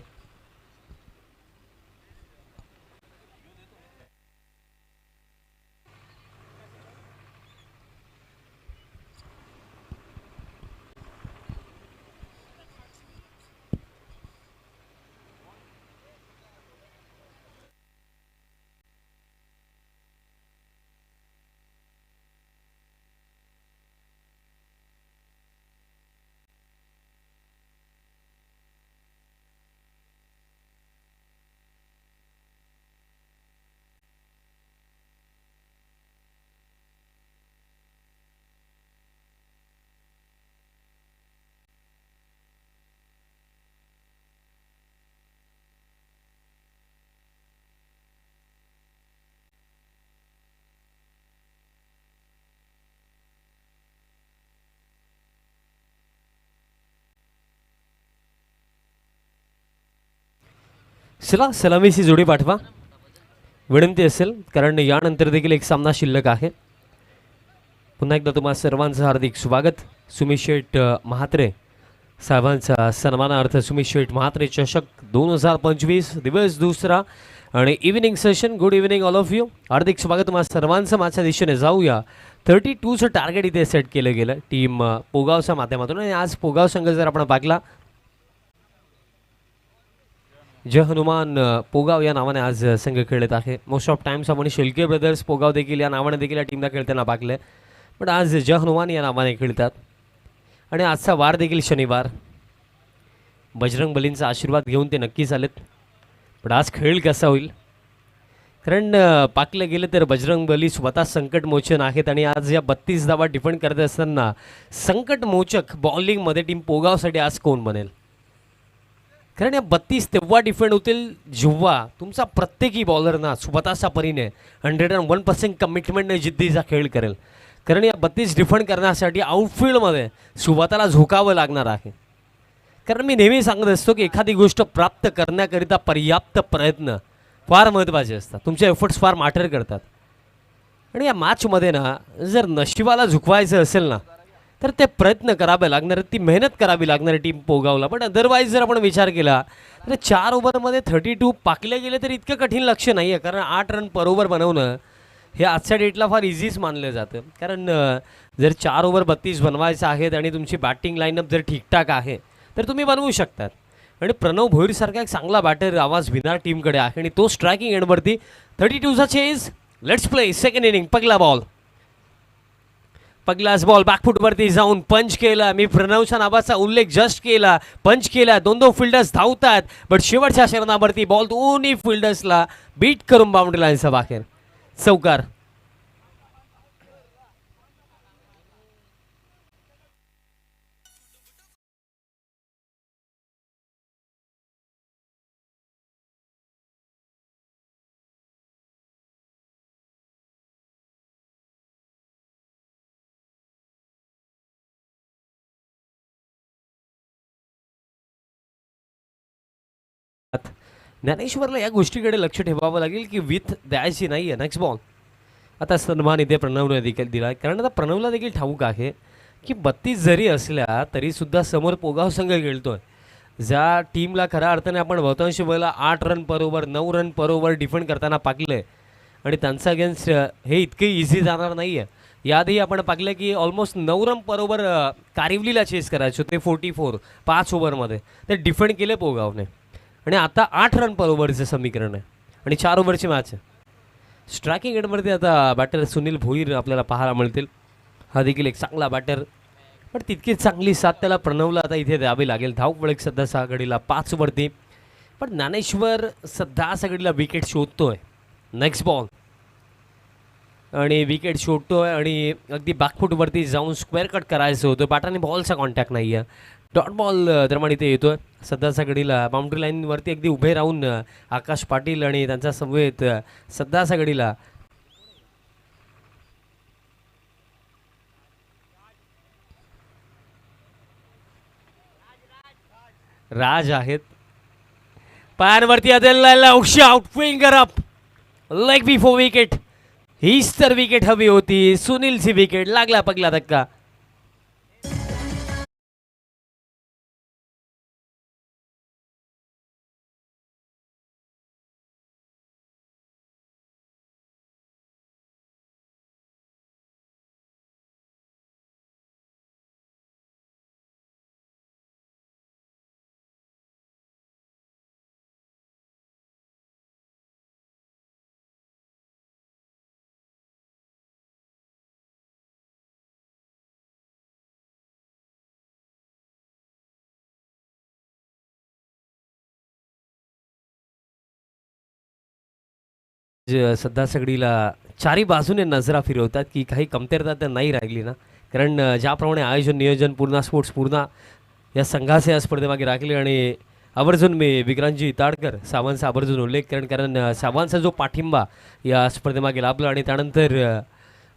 चला सलामीची जोडी पाठवा विनंती असेल, कारण यानंतर देखील एक सामना शिल्लक आहे. पुन्हा एकदा तुम्हा सर्वांचं हार्दिक स्वागत. सुमित शेठ म्हात्रे साहेबांचा सन्मानार्थ सुमित शेठ म्हात्रे चषक 2025 दिवस दुसरा आणि evening session. Good evening all of you. हार्दिक स्वागत तुम्हा सर्वांचं. माझ्या दिशेने जाऊया. 32चं टार्गेट इथे सेट केलं गेलं टीम पोगावच्या माध्यमातून. आणि आज पोगाव संघ जर आपण पाहिला, जय हनुमान पोगाव या नावाने आज संघ खेळत आहे. मोस्ट ऑफ टाइम्स आपण शेलके ब्रदर्स पोगाव देखील या नावाने देखील या टीमला खेळताना पाहिलं, पण आज जय हनुमान या नावाने खेळतात. आणि आजचा वार देखील शनिवार. बजरंग बलींचा आशीर्वाद घेऊन ते नक्कीच आलेत. पण आज खेळ कसा होईल, कारण पाकलं गेलं तर बजरंग बली स्वतः संकटमोचन आहेत. आणि आज या 32 धावा डिफेंड करत असताना संकटमोचक बॉलिंगमध्ये टीम पोगावसाठी आज कोण बनेल, कारण या 32 तेव्हा डिफेंड होतील जेव्हा तुमचा प्रत्येकी बॉलर ना स्वतःचा परीने 101% कमिटमेंटने जिद्दीचा खेळ करेल. कारण या 32 डिफेंड करण्यासाठी आउटफील्डमध्ये स्वतःला झोकावं लागणार आहे. कारण मी नेहमी सांगत असतो की एखादी गोष्ट प्राप्त करण्याकरिता पर्याप्त प्रयत्न फार महत्त्वाचे असतात. तुमचे एफर्ट्स फार मॅटर करतात. आणि या मॅचमध्ये ना जर नशिबाला झुकवायचं असेल ना, तर ते प्रयत्न करावे लागणार, ती मेहनत करावी लागणार टीम पोगावला. पण अदरवाईज जर आपण विचार केला तर 4 ओव्हरमध्ये 32 पाकले गेले तर इतकं कठीण लक्ष्य नाही आहे. कारण 8 रन पर ओव्हर बनवणं हे आजच्या डेटला फार इझीच मानलं जातं. कारण जर 4 ओव्हर 32 बनवायचं आहेत आणि तुमची बॅटिंग लाईनअप जर ठीकठाक आहे तर तुम्ही बनवू शकतात. आणि प्रणव भोईरसारखा एक चांगला बॅटर आवाज भिनार टीमकडे आहे आणि तो स्ट्रायकिंग एंडवरती 32चा chase. Let's play second inning. पगला बॉल, पगलाच बॉल बॅकफूटवरती जाऊन पंच केला. मी प्रणवच्या नावाचा उल्लेख जस्ट केला, पंच केला. 2 फिल्डर्स धावतात, बट शेवटच्या शरणावरती बॉल दोन्ही फिल्डर्सला बीट करून बाउंड्री लाईनचा बाहेर. चौकार. ज्ञानेश्वरला या गोष्टीकडे लक्ष ठेवावं लागेल की विथ द्यायची नाही आहे. Next ball. आता सन्मान इथे प्रणवने देखील दिला, कारण आता प्रणवला देखील ठाऊक आहे की 32 जरी असल्या तरीसुद्धा समोर पोगाव संघ खेळतोय, ज्या टीमला खऱ्या अर्थाने आपण बहुतांश वेळेला 8 रन पर ओव्हर 9 रन पर ओव्हर डिफेंड करताना पाहिलं. आणि त्यांचा अगेन्स्ट हे इतके इझी जाणार नाही आहे. याआधी आपण पाहिलं की ऑलमोस्ट 9 रन पर ओव्हर कारिवलीला चेस करायचो, ते 44 5 ओव्हरमध्ये ते डिफेंड केले पोगावने. आणि आता 8 रन पर ओव्हरचं समीकरण आहे आणि 4 ओव्हरची मॅच आहे. स्ट्रायकिंग एंडवरती आता बॅटर सुनील भोईर आपल्याला पाहायला मिळतील. हा देखील एक चांगला बॅटर, पण तितकीच चांगली साथ त्याला प्रणवला आता इथे द्यावी लागेल. धावपळक सध्या 6 गडीला 5 वरती, पण ज्ञानेश्वर सध्या सगळीला विकेट शोधतोय. नेक्स्ट बॉल आणि विकेट शोधतोय आणि अगदी बॅकफूटवरती जाऊन स्क्वेअर कट करायचं होतं. बॅटाने बॉलचा कॉन्टॅक्ट नाही आहे. डॉट बॉल दरम्यान इथे येतोय. सध्याच्या घडीला बाउंड्री लाईनवरती अगदी उभे राहून आकाश पाटील आणि त्यांचा समवेत सध्याच्या घडीला राज आहेत. पायांवरती outswinger up leg before wicket. हीच तर विकेट हवी होती. सुनीलची विकेट. लागला पगला धक्का. सध्या सगळीला चारी बाजूने नजरा फिरवतात की काही कमतरता तर नाही राहिली ना, कारण ज्याप्रमाणे आयोजन नियोजन पूर्ण स्पोर्ट्स पूर्ण या संघाचे या स्पर्धेमागे राखले. आणि आवर्जून मी विक्रांतजी ताडकर सावंतचा आवर्जून उल्लेख कारण सावंतचा जो पाठिंबा या स्पर्धेमागे लाभला. आणि त्यानंतर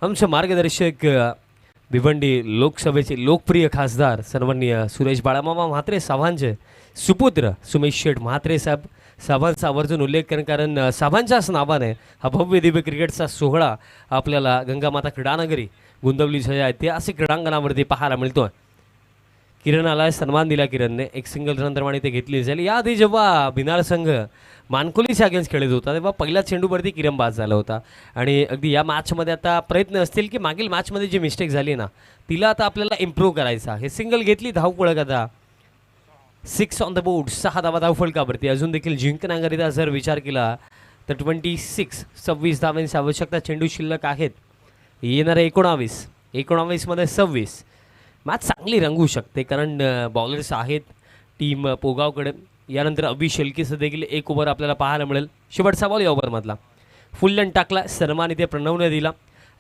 आमचे मार्गदर्शक भिवंडी लोकसभेचे लोकप्रिय खासदार सन्माननीय सुरेश बाळामामा म्हात्रे सावंतचे सुपुत्र सुमेश शेठ म्हात्रे साहेब साबांचा आवर्जून उल्लेख करेन, कारण साबांच्याच नावाने हा भव्य दिव्य क्रिकेटचा सोहळा आपल्याला गंगामाता क्रीडानगरी गुंतवलीच्या या ऐतिहासिक क्रीडांगणावरती पाहायला मिळतोय. किरणाला सन्मान दिला किरणने, एक सिंगल रन प्रमाणे ते घेतली जाईल. याआधी जेव्हा भिनार संघ मानकोलीच्या अगेन्स्ट खेळत होता तेव्हा पहिल्या चेंडूवरती किरण बाद झाला होता. आणि अगदी या मॅचमध्ये आता प्रयत्न असतील की मागील मॅचमध्ये जी मिस्टेक झाली ना तिला आता आपल्याला इम्प्रूव्ह करायचा. हे सिंगल घेतली, धावफळक आता 6 ऑन द बोर्ड, 6 धावा धावफळकावरती. अजून देखील जिंकण्याकरिता जर विचार केला तर 26 धावांची आवश्यकता. चेंडू शिल्लक आहेत येणारे 19 मध्ये 26. मॅच चांगली रंगू शकते कारण बॉलर्स आहेत टीम पोगावकडे. यानंतर अभिषेलकीचं देखील एक ओव्हर आपल्याला पाहायला मिळेल. शेवटचा बॉल या ओव्हरमधला फुल लेंथ टाकला, सन्मान इथे प्रणवने दिला.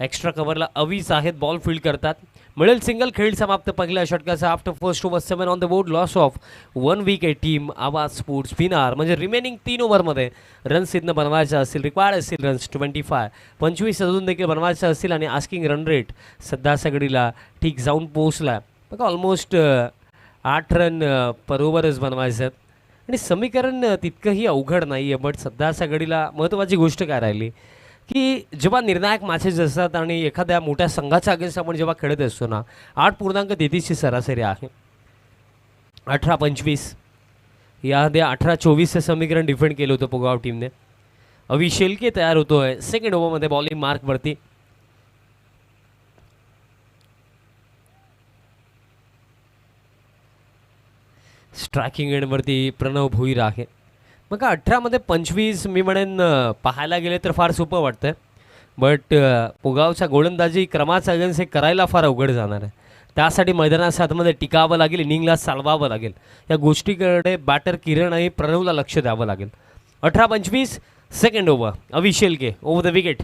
एक्स्ट्रा कव्हरला अवीस आहेत, बॉल फील्ड करतात. मिळेल सिंगल. खेळ समाप्त पहिल्या षटकाचा. After first over 7 on the board, loss of 1 wicket. Team आवाज स्पोर्ट्स भिनार म्हणजे रिमेनिंग 3 ओव्हरमध्ये रन्स इथनं बनवायच्या असतील, रिक्वायर्ड असतील रन्स 25 अजून देखील बनवायचं असतील. आणि आस्किंग रन रेट सध्या सगळीला ठीक जाऊन पोहोचला. बघा ऑलमोस्ट 8 रन पर ओव्हरच बनवायचं आहेत. आणि समीकरण तितकंही अवघड नाही आहे. बट सध्या सगळीला महत्त्वाची गोष्ट काय राहिली की जेव्हा निर्णायक मॅचेस असतात आणि एखाद्या मोठ्या संघाच्या अगेन्स्ट आपण जेव्हा खेळत असतो ना 8.33ची सरासरी आहे. 18-25 याआधी 18-24चं समीकरण डिफेंड केलं होतं पोगाव टीमने. अभिषेलके तयार होतोय सेकंड ओव्हरमध्ये बॉलिंग मार्कवरती. स्ट्रायकिंग एंडवरती प्रणव भोईर आहे. मग 18मध्ये 25 मी म्हणेन पाहायला गेले तर फार सोपं वाटतं. बट पोगावच्या गोलंदाजी क्रमाचा अगेन्स्ट हे करायला फार अवघड जाणार आहे. त्यासाठी मैदानाच्या आतमध्ये टिकावं लागेल, इनिंगला चालवावं लागेल. या गोष्टीकडे बॅटर किरण आणि प्रणवला लक्ष द्यावं लागेल. 18-25 सेकंड ओव्हर. अभिषेलके ओव्हर द विकेट.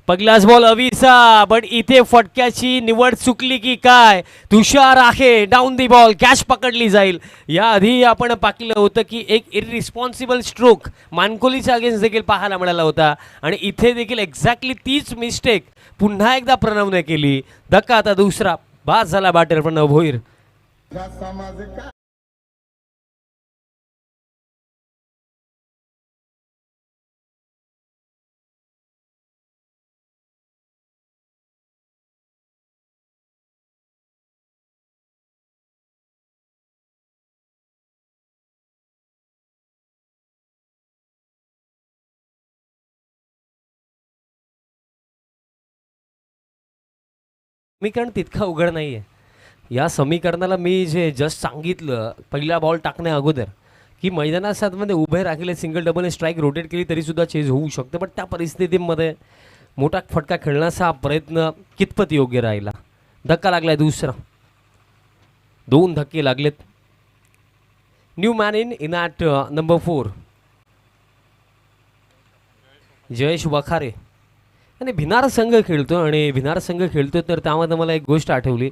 पहिलाच बॉल अवीचा, बट इथे फटक्याची निवड चुकली की काय. तुषार आहे डाऊन दी बॉल, कॅच पकडली जाईल. याआधी आपण पाहिलं होतं की एक इररिस्पॉन्सिबल स्ट्रोक मानकोलीच्या अगेन्स्ट देखील पाहायला मिळाला होता. आणि इथे देखील एक्झॅक्टली तीच मिस्टेक पुन्हा एकदा प्रणवने केली. धक्का आता दुसरा. बाद झाला बॅटर प्रणव भोईर. समीकरण तितकं अवघड नाही आहे. या समीकरणाला मी जे जस्ट सांगितलं पहिला बॉल टाकण्या अगोदर की मैदानाच्या आतमध्ये उभे राखले, सिंगल डबल स्ट्राईक रोटेट केली तरीसुद्धा चेज होऊ शकते. पण त्या परिस्थितीमध्ये मोठा फटका खेळण्याचा प्रयत्न कितपत योग्य राहिला. धक्का लागलाय दुसरा. 2 धक्के लागलेत. New man in at number 4 Jayesh Wakhare. आणि भिनार संघ खेळतो आणि भिनार संघ खेळतो तर त्यामध्ये मला एक गोष्ट आठवली.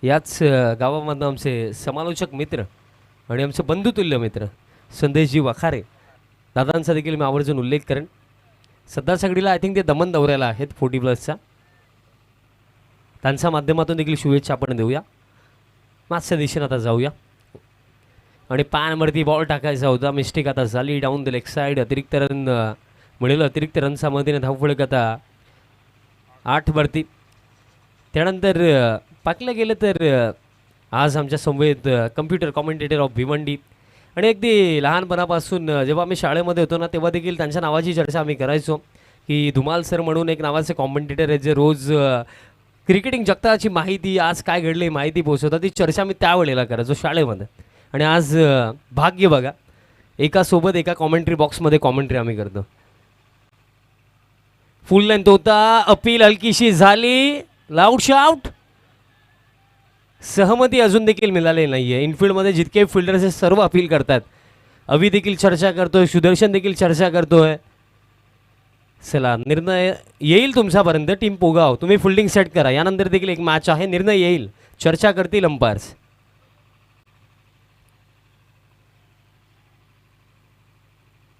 याच गावामधनं आमचे समालोचक मित्र आणि आमचे बंधुतुल्य मित्र संदेशजी वखारे दादांचा देखील मी आवर्जून उल्लेख करेन. सध्या सगळीला आय थिंक ते दमन दौऱ्याला आहेत 40+चा. त्यांच्या माध्यमातून देखील शुभेच्छा आपण देऊया. मागच्या दिशेने आता जाऊया. आणि पॅनवरती बॉल टाकायचा होता, मिस्टेक आता झाली. Down the leg side. अतिरिक्त रन मिळेल. अतिरिक्त रनच्या मदतीने धावफळक आता 8 वरती. त्यानंतर पाकलं गेलं तर आज आमच्या समवेत कम्प्युटर कॉमेंटेटर ऑफ भिवंडी. आणि अगदी लहानपणापासून जेव्हा आम्ही शाळेमध्ये होतो ना तेव्हा देखील त्यांच्या नावाची चर्चा आम्ही करायचो की धुमाल सर म्हणून एक नावाचे कॉमेंटेटर आहेत जे रोज क्रिकेटिंग जगताची माहिती, आज काय घडली माहिती पोहोचवतात. ती चर्चा मी त्यावेळेला करायचो शाळेमध्ये. आणि आज भाग्य बघा एकासोबत एका कॉमेंट्री बॉक्समध्ये कॉमेंट्री आम्ही करतो. फुल लेंथ होता, अपील हलकीशी झाली, लाऊड शाउट. सहमती अजून देखील मिळाली नाही आहे. इनफिल्डमध्ये जितके फिल्डर्स हे सर्व अपील करतात. अभि देखील चर्चा करतोय, सुदर्शन देखील चर्चा करतोय. चला निर्णय येईल तुमच्यापर्यंत. टीम पोगाव तुम्ही फिल्डिंग सेट करा. यानंतर देखील एक मॅच आहे, निर्णय येईल, चर्चा करतील अंपायर्स.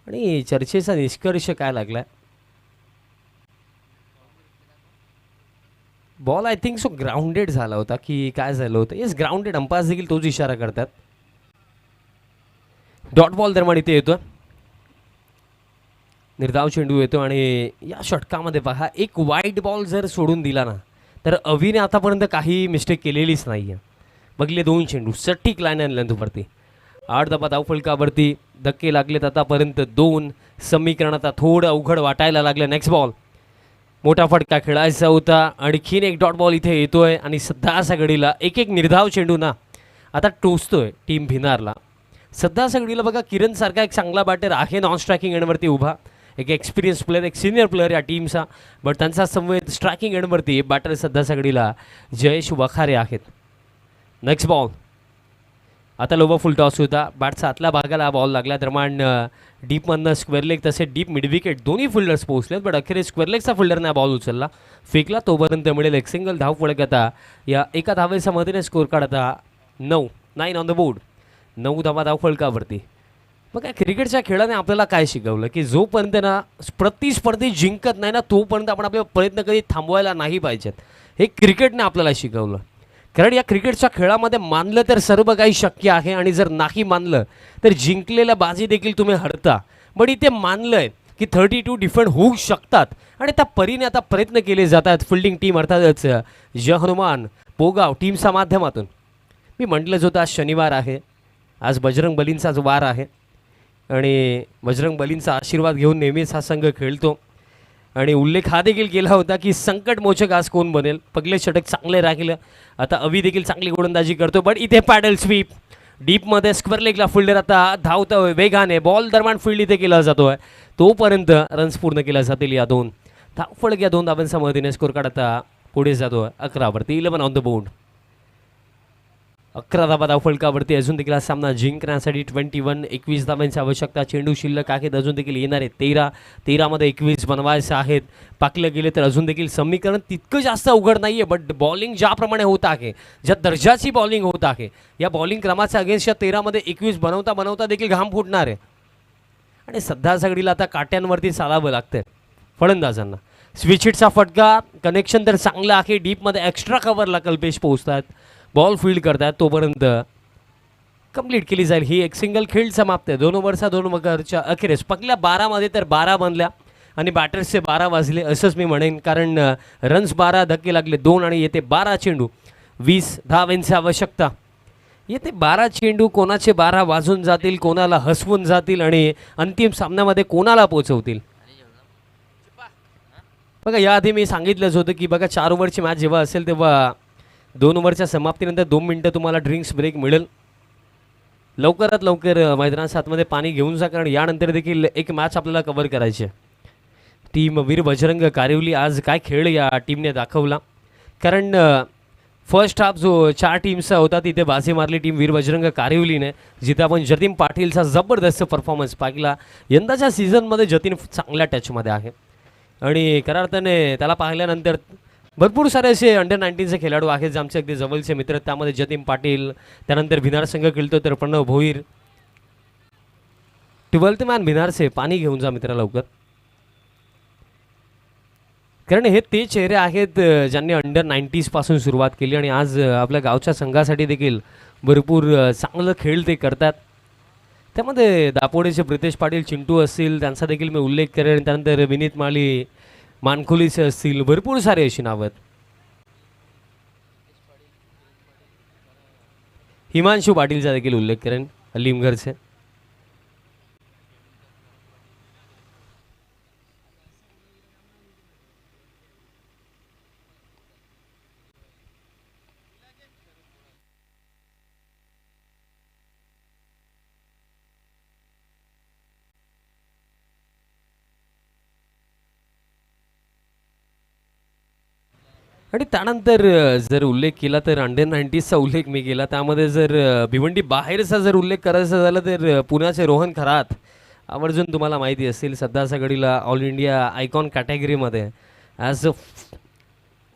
आणि चर्चेचा निष्कर्ष काय लागलाय. Ball I think so grounded झाला होता की काय झालं होतं. Yes grounded. अंपायर्स देखील तोच इशारा करतात. डॉट बॉल दरम्यान इथे येतो. निर्धाव चेंडू येतो आणि या षटकामध्ये पहा एक वाईट बॉल जर सोडून दिला ना तर अवीने आतापर्यंत काही मिस्टेक केलेलीच नाही आहे. बघले 2 चेंडू सटीक लाईन अँड लेंथवरती 8 धावा धावफलकावरती धक्के लागलेत आतापर्यंत 2. समीकरण आता थोडं अवघड वाटायला लागलं. नेक्स्ट बॉल मोठा फटका खेळायचा होता. आणखीन एक डॉट बॉल इथे येतोय आणि सध्या घडीला एक निर्धाव चेंडू ना आता टोचतोय टीम भिनारला. सध्या घडीला बघा किरण सारखा एक चांगला बॅटर आहे नॉन स्ट्रायकिंग एंडवरती उभा, एक एक्सपिरियन्स प्लेअर, एक सिनियर प्लेअर या टीमचा. बट त्यांचा समवेत स्ट्रायकिंग एंडवरती बॅटर सध्या घडीला जयेश वखारे आहेत. नेक्स्ट बॉल आता लोवर फुल टॉस होता. बॅटचा आतल्या भागाला बॉल लागला दरम्यान डीपमधनं स्क्वेअर लेग तसे डीप मिड विकेट दोन्ही फिल्डर्स पोहोचलेत. बट अखेरीस स्क्वेअर लेगचा फिल्डरने बॉल उचलला, फेकला, तोपर्यंत मिळेल एक सिंगल धाव फलक. आता या एका धावेच्या मदतीने स्कोर काढता 9 ऑन द बोर्ड. 9 धावा धाव फलकावरती. मग काय क्रिकेटच्या खेळाने आपल्याला काय शिकवलं की जोपर्यंत ना प्रतिस्पर्धी जिंकत नाही ना तोपर्यंत आपण आपले प्रयत्न कधी थांबवायला नाही पाहिजेत. हे क्रिकेटने आपल्याला शिकवलं. कारण या क्रिकेटच्या खेळामध्ये मानलं तर सर्व काही शक्य आहे आणि जर नाही मानलं तर जिंकलेल्या बाजी देखील तुम्ही हरता. बट इथे मानलं आहे की 32 डिफेंड होऊ शकतात आणि त्या परीने आता प्रयत्न केले जातात. फिल्डिंग टीम अर्थातच जय हनुमान पोगाव टीमच्या माध्यमातून. मी म्हटलंच होतं आज शनिवार आहे, आज बजरंग बलींचाच वार आहे आणि बजरंग बलींचा आशीर्वाद घेऊन नेहमीच हा संघ खेळतो. आणि उल्लेख हा देखील केला होता की संकटमोचक आज कोण बनेल. पगले षटक चांगले राहिलं. आता अवी देखील चांगली गोलंदाजी करतो. बट इथे पॅडल स्वीप डीपमध्ये स्क्वेअर लेगला फिल्डर आता धावतोय वेगाने. बॉल दरम्यान फील्ड इथे केला जातोय तोपर्यंत रन्स पूर्ण केल्या जातील. या 2 धावफलक या 2 धावांच्या मदतीने स्कोर काढता पुढे जातोय 11वरती. 11 ऑन द बोर्ड. 11 धावा धावफलकावरती. अजून देखील हा सामना जिंकण्यासाठी 21 धावांची आवश्यकता. चेंडू शिल्लक आहेत अजून देखील येणार आहे 13मध्ये 21 बनवायचे आहेत. पाकलं गेले तर अजून देखील समीकरण तितकं जास्त अवघड नाही आहे. बट बॉलिंग ज्याप्रमाणे होत आहे, ज्या दर्जाची बॉलिंग होत आहे, या बॉलिंग क्रमाच्या अगेन्स्ट या 13मध्ये 21 बनवता देखील घाम फुटणार आहे. आणि सध्या सगळीला आता काट्यांवरती चालावं लागतंय फलंदाजांना. स्विच हिटचा फटका कनेक्शन तर चांगलं आहे. डीपमध्ये एक्स्ट्रा कव्हरला कल्पेश पोहोचतात, बॉल फील्ड करतात, तोपर्यंत कंप्लीट केली जाईल. ही एक सिंगल खेळ समाप्त आहे. 2 ओव्हरचा 2 ओव्हरच्या अखेरीस पकल्या 12मध्ये तर 12 बनल्या आणि बॅटर्सचे 12 वाजले असंच मी म्हणेन. कारण रन्स 12, धक्के लागले 2 आणि येते 12 चेंडू 20 धावांची आवश्यकता. येते 12 चेंडू कोणाचे 12 वाजून जातील, कोणाला हसवून जातील आणि अंतिम सामन्यामध्ये कोणाला पोचवतील. बघा याआधी मी सांगितलंच होतं की बघा 4 ओव्हरची मॅच जेव्हा असेल तेव्हा 2 ओव्हरच्या समाप्तीनंतर 2 मिनटं तुम्हाला ड्रिंक्स ब्रेक मिळेल. लवकरात लवकर मैदानाच्या आतमध्ये पाणी घेऊन जा, कारण यानंतर देखील एक मॅच आपल्याला कव्हर करायची आहे. टीम वीर बजरंग कारिवली आज काय खेळ या टीमने दाखवला. कारण फर्स्ट हाफ जो 4 टीमचा होता तिथे बाजी मारली टीम वीर बजरंग कारिवलीने, जिथे आपण जतीन पाटीलचा जबरदस्त परफॉर्मन्स पाहिला. यंदाच्या सीझनमध्ये जतीन चांगल्या टचमध्ये आहे आणि खऱ्या अर्थाने त्याला पाहिल्यानंतर भरपूर सारे असे अंडर-19चे खेळाडू आहेत जे आमचे अगदी जवळचे मित्र. त्यामध्ये जतीन पाटील, त्यानंतर भिनार संघ खेळतो तर प्रणव भोईर. 12th मॅन भिनारचे पाणी घेऊन जा मित्र लवकर. कारण हे ते चेहरे आहेत ज्यांनी अंडर-19 पासून सुरुवात केली आणि आज आपल्या गावच्या संघासाठी देखील भरपूर चांगलं खेळ ते करतात. त्यामध्ये दापोडेचे प्रितेश पाटील, चिंटू असतील त्यांचा देखील मी उल्लेख करेन. त्यानंतर विनीत माळी, मानखोलीचे असतील, भरपूर सारे अशी नावं आहेत. हिमांशू पाटीलचा देखील उल्लेख करेन लिमघरचे. आणि त्यानंतर जर उल्लेख केला तर अंडर-19चा उल्लेख मी केला. त्यामध्ये जर भिवंडी बाहेरचा जर उल्लेख करायचा झाला तर पुण्याचे रोहन खरात आवर्जून तुम्हाला माहिती असेल सध्याच्या घडीला ऑल इंडिया आयकॉन कॅटेगरीमध्ये ॲज अ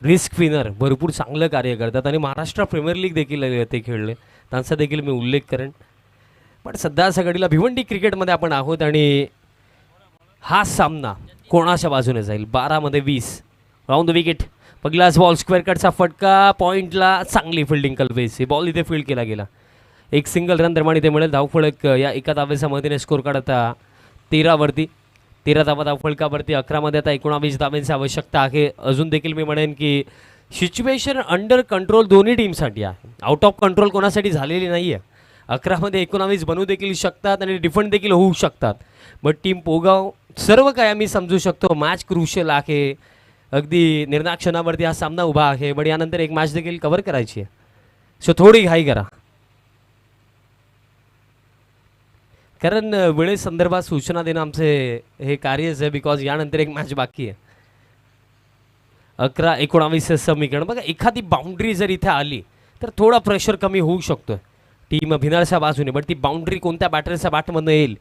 रिस्क स्पिनर भरपूर चांगलं कार्य करतात आणि महाराष्ट्र प्रीमियर लीग देखील ते खेळले, त्यांचा देखील मी उल्लेख करेन. पण सध्याच्या घडीला भिवंडी क्रिकेटमध्ये आपण आहोत आणि हा सामना कोणाच्या बाजूने जाईल. 12मध्ये 20 राऊंड द विकेट. पहिलाच बॉल स्क्वेअर कटचा फटका, पॉईंटला चांगली फिल्डिंग कल्पेची. बॉल इथे फील्ड केला गेला. एक सिंगल रन दरम्यान इथे मिळेल. धावफलक या एका धावेच्या मदतीने स्कोर काढता 13वरती. 13 धावा धावफलकावरती, 11मध्ये आता 19 धावांची आवश्यकता आहे. अजून देखील मी म्हणेन की सिच्युएशन अंडर कंट्रोल दोन्ही टीमसाठी आहे. आउट ऑफ कंट्रोल कोणासाठी झालेली नाही आहे. 11मध्ये 19 बनवू देखील शकतात आणि डिफेंड देखील होऊ शकतात. बट टीम पोगाव सर्व काय आम्ही समजू शकतो. मॅच क्रुशियल आहे, अगदी निर्णायक क्षणावरती हा सामना उभा आहे. बट यानंतर एक मॅच देखील कव्हर करायची आहे. सो थोडी घाई करा, कारण वेळेसंदर्भात सूचना देणं आमचे हे कार्यच आहे. बिकॉज यानंतर एक मॅच बाकी आहे. 11-19 समीकरण बघा, एखादी बाउंड्री जर इथे आली तर थोडा प्रेशर कमी होऊ शकतो टीम भिनारच्या बाजूने. बट ती बाउंड्री कोणत्या बॅटरच्या बॅटमधनं येईल.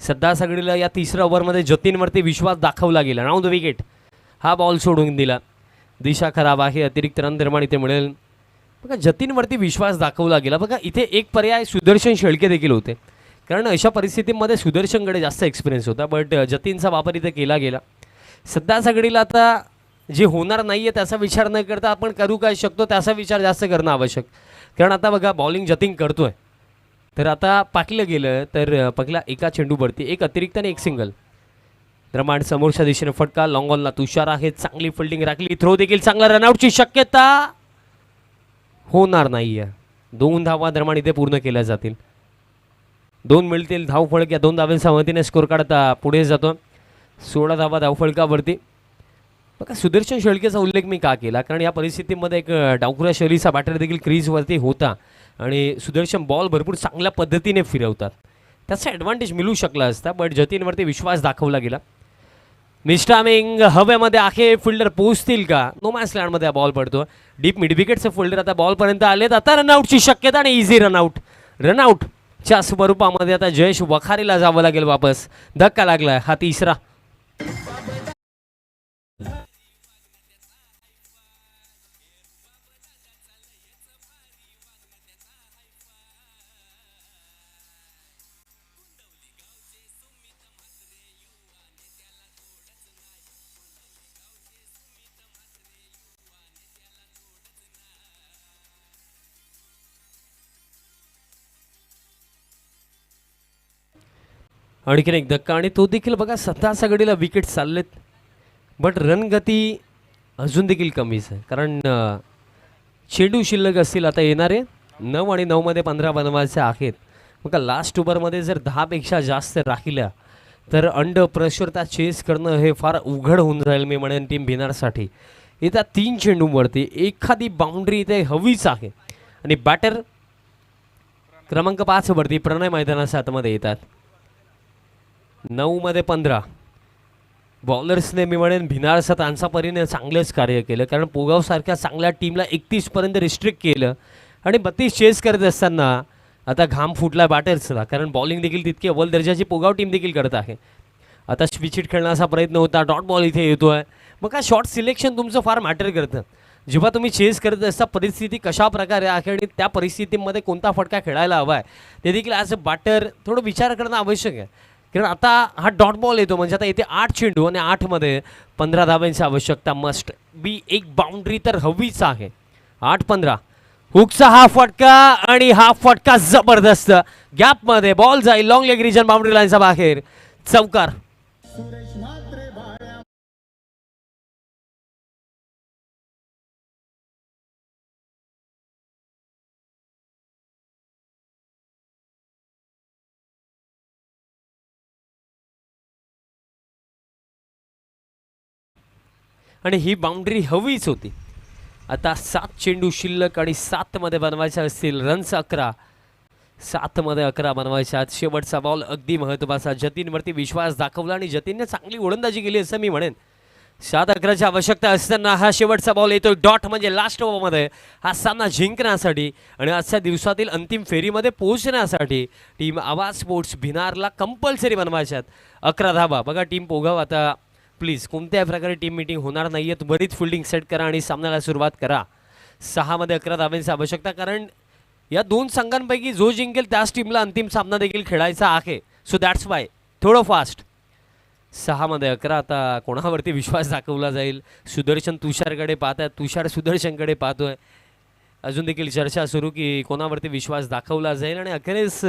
सध्या सगळीला या तिसऱ्या ओव्हरमध्ये जतीनवरती विश्वास दाखवला गेला. राऊंड द विकेट, हा बॉल सोडून दिला. दिशा खराब आहे, अतिरिक्त रन निर्माण इथे मिळेल. बघा जतीनवरती विश्वास दाखवला गेला. बघा इथे एक पर्याय सुदर्शन शेळके देखील होते, कारण अशा परिस्थितीमध्ये सुदर्शनकडे जास्त एक्सपिरियन्स होता. बट जतीनचा वापर इथे केला गेला. सध्या सगळीला आता जे होणार नाही आहे त्याचा विचार न करता आपण करू काय शकतो त्याचा विचार जास्त करणं आवश्यक. कारण आता बघा बॉलिंग जतीन करतोय, तर आता पाकलं गेलं तर पकला एका चेंडूवरती एक अतिरिक्त आणि एक सिंगल. रमाड समोरच्या दिशेने फटका, लॉंग ऑनला तुषार आहे. चांगली फिल्डिंग राखली, थ्रो देखील चांगला, रनआउटची शक्यता होणार नाही आहे. 2 धावा दरम्यान इथे पूर्ण केल्या जातील. 2 मिळतील. धावफळक या 2 धावांच्या मदतीने स्कोर काढता पुढे जातो. 16 धावा धावफळकावरती. बघा सुदर्शन शेळकेचा उल्लेख मी का केला, कारण या परिस्थितीमध्ये एक डावखुऱ्या शैलीचा बॅटर देखील क्रीजवरती होता आणि सुदर्शन बॉल भरपूर चांगल्या पद्धतीने फिरवतात, त्याचा ॲडव्हान्टेज मिळू शकला असता. बट जतीनवरती विश्वास दाखवला गेला. मिस्टामिंग हवेमध्ये आहे, फिल्डर पोहोचतील का. नो मॅच लँडमध्ये हा बॉल पडतो. डीप मिड विकेटचे फिल्डर आता बॉलपर्यंत आलेत. आता रनआउटची शक्यता आणि इझी रनआउट. रनआउटच्या स्वरूपामध्ये आता जयेश वखारीला जावं लागेल वापस. धक्का लागलाय, हा तिसरा. आणखीन एक धक्का आणि तो देखील बघा सध्या सगळीला विकेट चाललेत. बट रनगती अजून देखील कमीच आहे, कारण चेंडू शिल्लक असतील. आता येणारे 9 आणि 9मध्ये 15 बनवायचे आहेत. बघा लास्ट ओव्हरमध्ये जर 10पेक्षा जास्त राहिल्या तर अंडर प्रेशर त्या चेस करणं हे फार उघड होऊन जाईल मी म्हणेन टीम भिनारसाठी. येत्या 3 चेंडूंवरती एखादी बाउंड्री इथे हवीच आहे. आणि बॅटर क्रमांक 5 वरती प्रणय मैदानाच्या आतमध्ये येतात. 9मध्ये 15 बॉलर्सने मी म्हणेन भिनारचा त्यांचा परीने चांगलंच कार्य केलं, कारण पोगावसारख्या चांगल्या टीमला 31पर्यंत रिस्ट्रिक्ट केलं आणि 32 चेस करत असताना आता घाम फुटला बॅटर्सला, कारण बॉलिंग देखील तितकी अव्वल दर्जाची पोगाव टीम देखील करत आहे. आता स्विचिट खेळण्याचा प्रयत्न होता, डॉट बॉल इथे येतोय. मग का शॉर्ट सिलेक्शन तुमचं फार मॅटर करतं. जेव्हा तुम्ही चेस करत असता परिस्थिती कशा प्रकारे आहे आणि त्या परिस्थितीमध्ये कोणता फटका खेळायला हवा आहे ते देखील ॲज अ बॅटर थोडं विचार करणं आवश्यक आहे. कारण आता हा डॉट बॉल येतो म्हणजे आता इथे 8 चेंडू आणि 8मध्ये 15 धावांची आवश्यकता. मस्ट बी एक बाउंड्री तर हवीच आहे. 8-15 हुकचा हा फटका आणि हा फटका जबरदस्त गॅपमध्ये बॉल जाईल. लॉंग लेग रिजन बाउंड्री लाईनचा बाहेर चौकार. आणि ही बाउंड्री हवीच होती. आता 7 चेंडू शिल्लक आणि 7मध्ये बनवायच्या असतील रन्स 11. 7मध्ये 11 बनवायच्या. शेवटचा बॉल अगदी महत्त्वाचा. जतीनवरती विश्वास दाखवला आणि जतीनने चांगली गोलंदाजी केली असं मी म्हणेन. 7-11ची आवश्यकता असताना हा शेवटचा बॉल येतो. डॉट म्हणजे लास्ट ओव्हरमध्ये हा सामना जिंकण्यासाठी आणि आजच्या दिवसातील अंतिम फेरीमध्ये पोहोचण्यासाठी टीम आवाज स्पोर्ट्स भिनारला कंपल्सरी बनवायच्यात 11 धावा. बघा टीम पोगाव आता प्लीज कोणत्याही प्रकारे टीम मीटिंग होणार नाही आहे. बरीच फिल्डिंग सेट करा आणि सामन्याला सुरुवात करा. 6मध्ये 11 धावांची आवश्यकता, कारण या 2 संघांपैकी जो जिंकेल त्याच टीमला अंतिम सामना देखील खेळायचा आहे. सो दॅट्स वाय थोडं फास्ट. 6मध्ये 11 आता कोणावरती विश्वास दाखवला जाईल. सुदर्शन तुषारकडे पाहत आहे, तुषार सुदर्शनकडे पाहतोय. अजून देखील चर्चा सुरू की कोणावरती विश्वास दाखवला जाईल आणि अखेरीस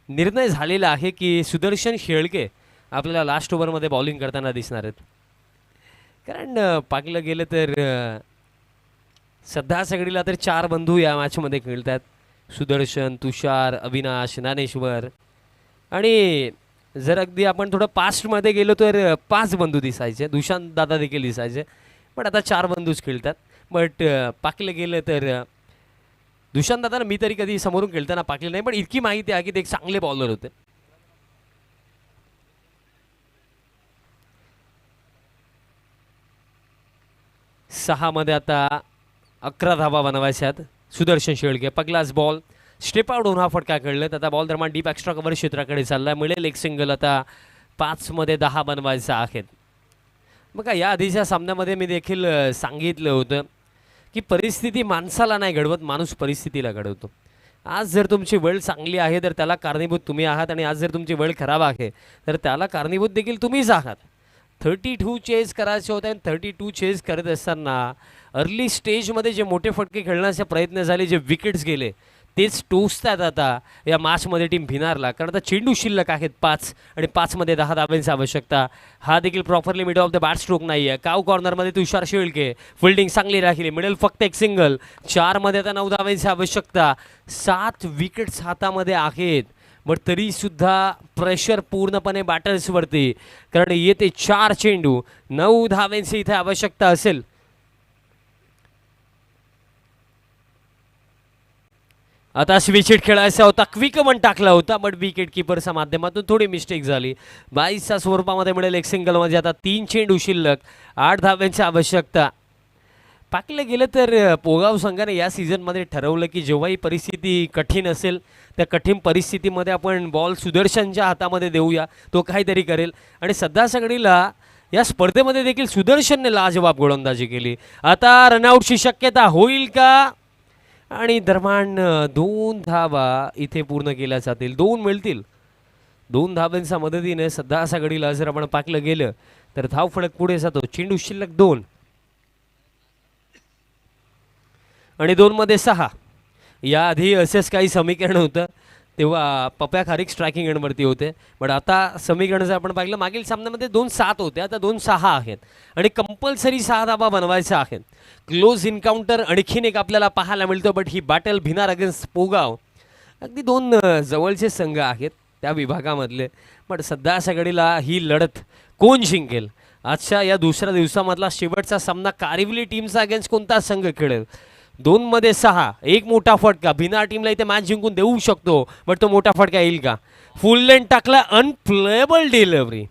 निर्णय झालेला आहे की सुदर्शन शेळके आपल्याला लास्ट ओव्हरमध्ये बॉलिंग करताना दिसणार आहेत. कारण पाहिलं गेलं तर सध्या सगळीला तर 4 बंधू या मॅचमध्ये खेळतात. सुदर्शन, तुषार, अविनाश, ज्ञानेश्वर. आणि जर अगदी आपण थोडं पास्टमध्ये गेलो तर 5 बंधू दिसायचे, दुशांत दादा देखील दिसायचे. पण आता 4 बंधूच खेळतात. बट पाहिलं गेलं तर दुशांत दादा मी तरी कधी समोरून खेळताना पाहिलं नाही, पण इतकी माहिती आहे की ते एक चांगले बॉलर होते. सहामध्ये आता 11 धावा बनवायच्यात. सुदर्शन शेळके पगलाच बॉल स्टेप आउट होऊन हा फटका खेळलेत. आता बॉल दरम्यान डीप एक्स्ट्रा कव्हर क्षेत्राकडे चाललाय. मिळेल एक सिंगल. आता 5मध्ये 10 बनवायचा आहेत. मग या आधीच्या सामन्यामध्ये मी देखील सांगितलं होतं की परिस्थिती माणसाला नाही घडवत, माणूस परिस्थितीला घडवतो. आज जर तुमची वेळ चांगली आहे तर त्याला कारणीभूत तुम्ही आहात, आणि आज जर तुमची वेळ खराब आहे तर त्याला कारणीभूत देखील तुम्हीच आहात. 32 चेज करायचे होते आणि 32 चेज करत असताना अर्ली स्टेजमध्ये जे मोठे फटके खेळण्याचे प्रयत्न झाले, जे विकेट्स गेले, तेच टोचतात आता या मॅचमध्ये टीम भिनारला. कारण आता चेंडू शिल्लक आहेत 5 आणि 5मध्ये 10 धाब्यांची आवश्यकता. हा देखील properly mid of the bat stroke नाही आहे. काव कॉर्नरमध्ये तुषार शेळके फिल्डिंग चांगली राहिली. मिडल फक्त एक सिंगल. 4मध्ये आता 9 धाब्यांची आवश्यकता. 7 विकेट्स हातामध्ये आहेत. बट तरीसुद्धा प्रेशर पूर्णपणे बॅटर्सवरती, कारण येते 4 चेंडू. 9 धाब्यांची इथे आवश्यकता असेल. आता स्विच खेळायचा होता, क्विक वन टाकला होता, बट विकेट किपरच्या माध्यमातून थोडी मिस्टेक झाली. 22च्या स्वरूपामध्ये मिळेल एक सिंगल. म्हणजे आता 3 चेंडू शिल्लक, 8 धाब्यांची आवश्यकता. पाहिलं गेलं तर पोगाव संघाने या सीझनमध्ये ठरवलं की जेव्हाही परिस्थिती कठीण असेल त्या कठीण परिस्थितीमध्ये आपण बॉल सुदर्शनच्या हातामध्ये देऊया, तो काहीतरी करेल. आणि सध्या सगळीला या स्पर्धेमध्ये देखील सुदर्शनने लाजवाब गोलंदाजी केली. आता रनआउटची शक्यता होईल का? आणि दरम्यान 2 धावा इथे पूर्ण केल्या जातील. 2 मिळतील. 2 धाब्यांच्या मदतीने सध्या सगळीला जर आपण पाकलं गेलं तर धाव फलक पुढे जातो. चेंडू शिल्लक 2 आणि 2मध्ये 6. याआधी असेच काही समीकरण होतं तेव्हा पप्या खारीक स्ट्रायकिंग एंडवरती होते. बट आता समीकरण जर आपण पाहिलं मागील सामन्यामध्ये 2-7 होते, आता 2-6 आहेत. आणि कंपल्सरी 6 धाबा बनवायच्या आहेत. क्लोज इन्काउंटर आणखीन एक आपल्याला पाहायला मिळतो. But he battle Bhinar against Pogaon, अगदी 2 जवळचे संघ आहेत त्या विभागामधले. पण सध्या सगळीला ही लढत कोण जिंकेल? आजच्या या दुसऱ्या दिवसामधला शेवटचा सामना कारिवली टीमचा अगेन्स्ट कोणता संघ खेळेल? 2मध्ये 6, एक मोठा फटका. भिनार टीमला इथे मॅच जिंकून देऊ शकतो, बट तो मोठा फटका येईल का? फुल लेंथ टाकला, अनप्लेबल डिलिव्हरी.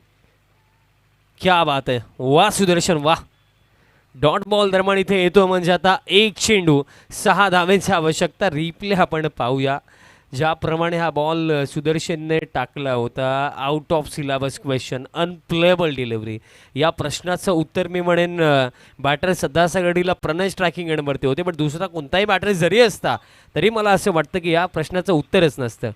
क्या बात आहे, वा सुदर्शन वा. डॉट बॉल दरम्यान इथे येतो. म्हणजे आता 1 चेंडू 6 धाव्यांची आवश्यकता. रिप्ले आपण पाहूया. ज्याप्रमाणे हा बॉल सुदर्शनने टाकला होता, out of syllabus question, unplayable delivery. या प्रश्नाचं उत्तर मी म्हणेन बॅटर सध्या सगळीला प्रणय स्ट्रायकिंग एंडवरती होते, बट दुसरा कोणताही बॅटर जरी असता तरी मला असं वाटतं की या प्रश्नाचं उत्तरच नसतं.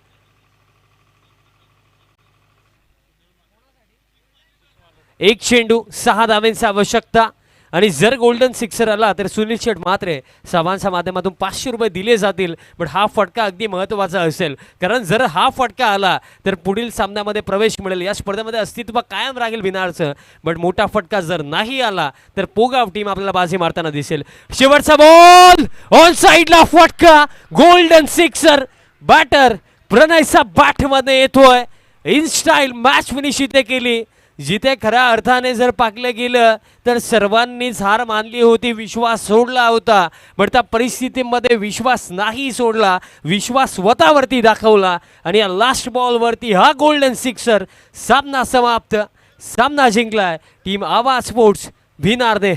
एक चेंडू 6 धाव्यांची आवश्यकता. आणि जर गोल्डन सिक्सर आला तर सुनील शेठ म्हात्रे साहेबांच्या माध्यमातून 500 रुपये दिले जातील. पण हा फटका अगदी महत्त्वाचा असेल, कारण जर हा फटका आला तर पुढील सामन्यामध्ये प्रवेश मिळेल. या स्पर्धेमध्ये अस्तित्व कायम राहील भिनारचं. बट मोठा फटका जर नाही आला तर पोगाव टीम आपल्याला बाजी मारताना दिसेल. शेवटचा बॉल ऑन साईडला फटका, गोल्डन सिक्सर. बॅटर प्रणयचा बॅटमध्ये येतोय. इन स्टाईल मॅच फिनिश इथे केली, जिथे खऱ्या अर्थाने जर पाकलं गेलं तर सर्वांनीच हार मानली होती, विश्वास सोडला होता. पण त्या परिस्थितीमध्ये विश्वास नाही सोडला, विश्वास स्वतःवरती दाखवला आणि या लास्ट बॉलवरती हा गोल्डन सिक्सर. सामना समाप्त, सामना जिंकलाय टीम आवाज स्पोर्ट्स भिनारने.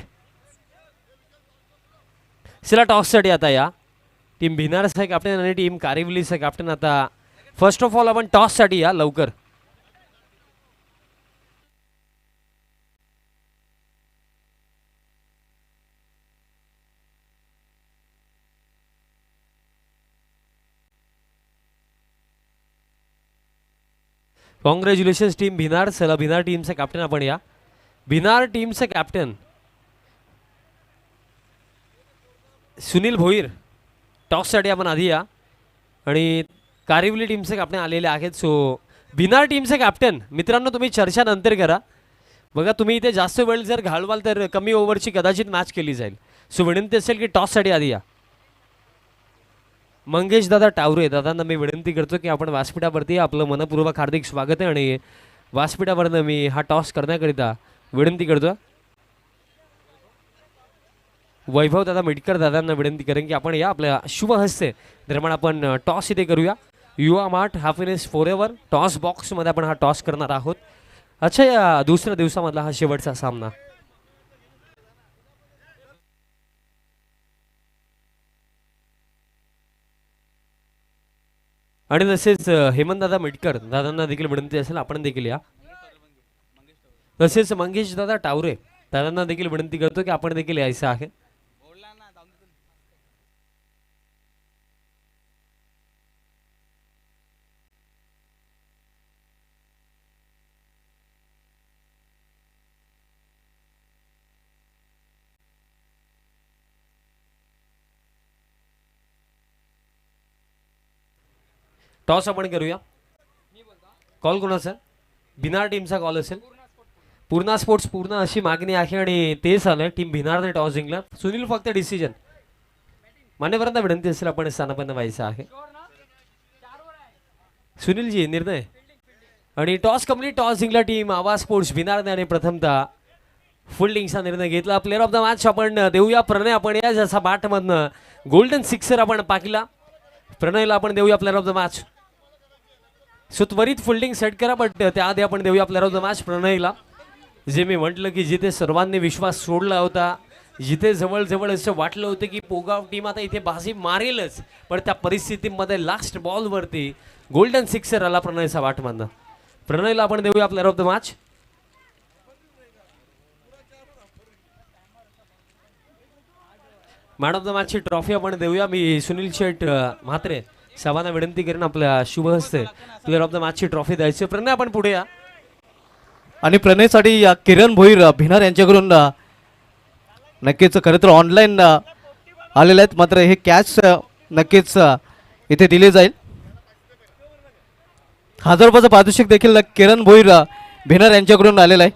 चला टॉससाठी आता या टीम भिनारचा कॅप्टन आणि टीम कारिवलीचा कॅप्टन. आता फर्स्ट ऑफ ऑल आपण टॉससाठी या लवकर. Congratulations team Bhinar. चला भिनार टीमचा कॅप्टन आपण या. भिनार टीमचा कॅप्टन सुनील भोईर. टॉससाठी आपण आधी या. आणि कारिवली टीमचे कॅप्टन आलेले आहेत. सो भिनार टीमचे कॅप्टन मित्रांनो, तुम्ही चर्चा नंतर करा. बघा, तुम्ही इथे जास्त वेळ जर घालवाल तर कमी ओव्हरची कदाचित मॅच केली जाईल. सो विनंती असेल की टॉससाठी आधी या. मंगेश दादा टावरे दादांना मी विनंती करतो की आपण व्यासपीठावरती आपलं मनपूर्वक हार्दिक स्वागत आहे आणि व्यासपीठावरनं मी हा टॉस करण्याकरिता विनंती करतो. वैभव दादा मिटकर दादांना विनंती करेन की आपण या आपल्या शुभ हस्ते दरम्यान आपण टॉस इथे करूया. युवा mart happiness for ever toss बॉक्समध्ये आपण हा टॉस करणार आहोत. अच्छा, या दुसऱ्या दिवसामधला हा शेवटचा सामना. आणि तसेच हेमंत दादा मिटकर दादांना देखील विनंती असेल आपण देखील या. तसेच मंगेश दादा टावरे दादांना देखील विनंती करतो की आपण देखील यायचं आहे. टॉस आपण करूया. कॉल कोणाचा? भिनार टीमचा कॉल असेल. पूर्णा स्पोर्ट्स पूर्ण अशी मागणी आहे आणि तेच आलंय. टीम भिनारने टॉस जिंकला. सुनील फक्त डिसिजन. मान्यवरांना विनंती असेल आपण स्थानापन्न व्हायचं आहे. सुनीलजी निर्णय. आणि टॉस कंप्लीट. टॉस जिंकला टीम आवाज स्पोर्ट्स भिनारने आणि प्रथमतः फिल्डिंगचा निर्णय घेतला. प्लेअर ऑफ द मॅच आपण देऊया प्रणय. आपण या जसा बॅटमधनं गोल्डन सिक्सर आपण पाकिला. प्रणयला आपण देऊया player of the match. So त्वरित फिल्डिंग सेट करा, बट त्याआधी आपण देऊया प्लेअर ऑफ द मॅच प्रणयला. जे मी म्हटलं की जिथे सर्वांनी विश्वास सोडला होता, जिथे जवळजवळ असं वाटलं होतं की पोगाव टीम आता इथे बाजी मारेलच, पण त्या परिस्थितीमध्ये लास्ट बॉलवरती गोल्डन सिक्सर आला प्रणयचा वाटमधनं. प्रणयला आपण देऊया player of the match. Man of the मॅचची ट्रॉफी आपण देऊया. मी सुनील शेठ म्हात्रे सर्वांना विनंती करेन आपल्या शुभ हस्ते प्लेअर ऑफ द मॅचची ट्रॉफी द्यायची. प्रणय आपण पुढे या. आणि प्रणयसाठी किरण भोईर भिनार यांच्याकडून नक्कीच खरं तर ऑनलाईन आलेले आहेत, मात्र हे कॅश नक्कीच इथे दिले जाईल. 1000 रुपयाचं पारितोषिक देखील किरण भोईर भिनार यांच्याकडून आलेलं आहे.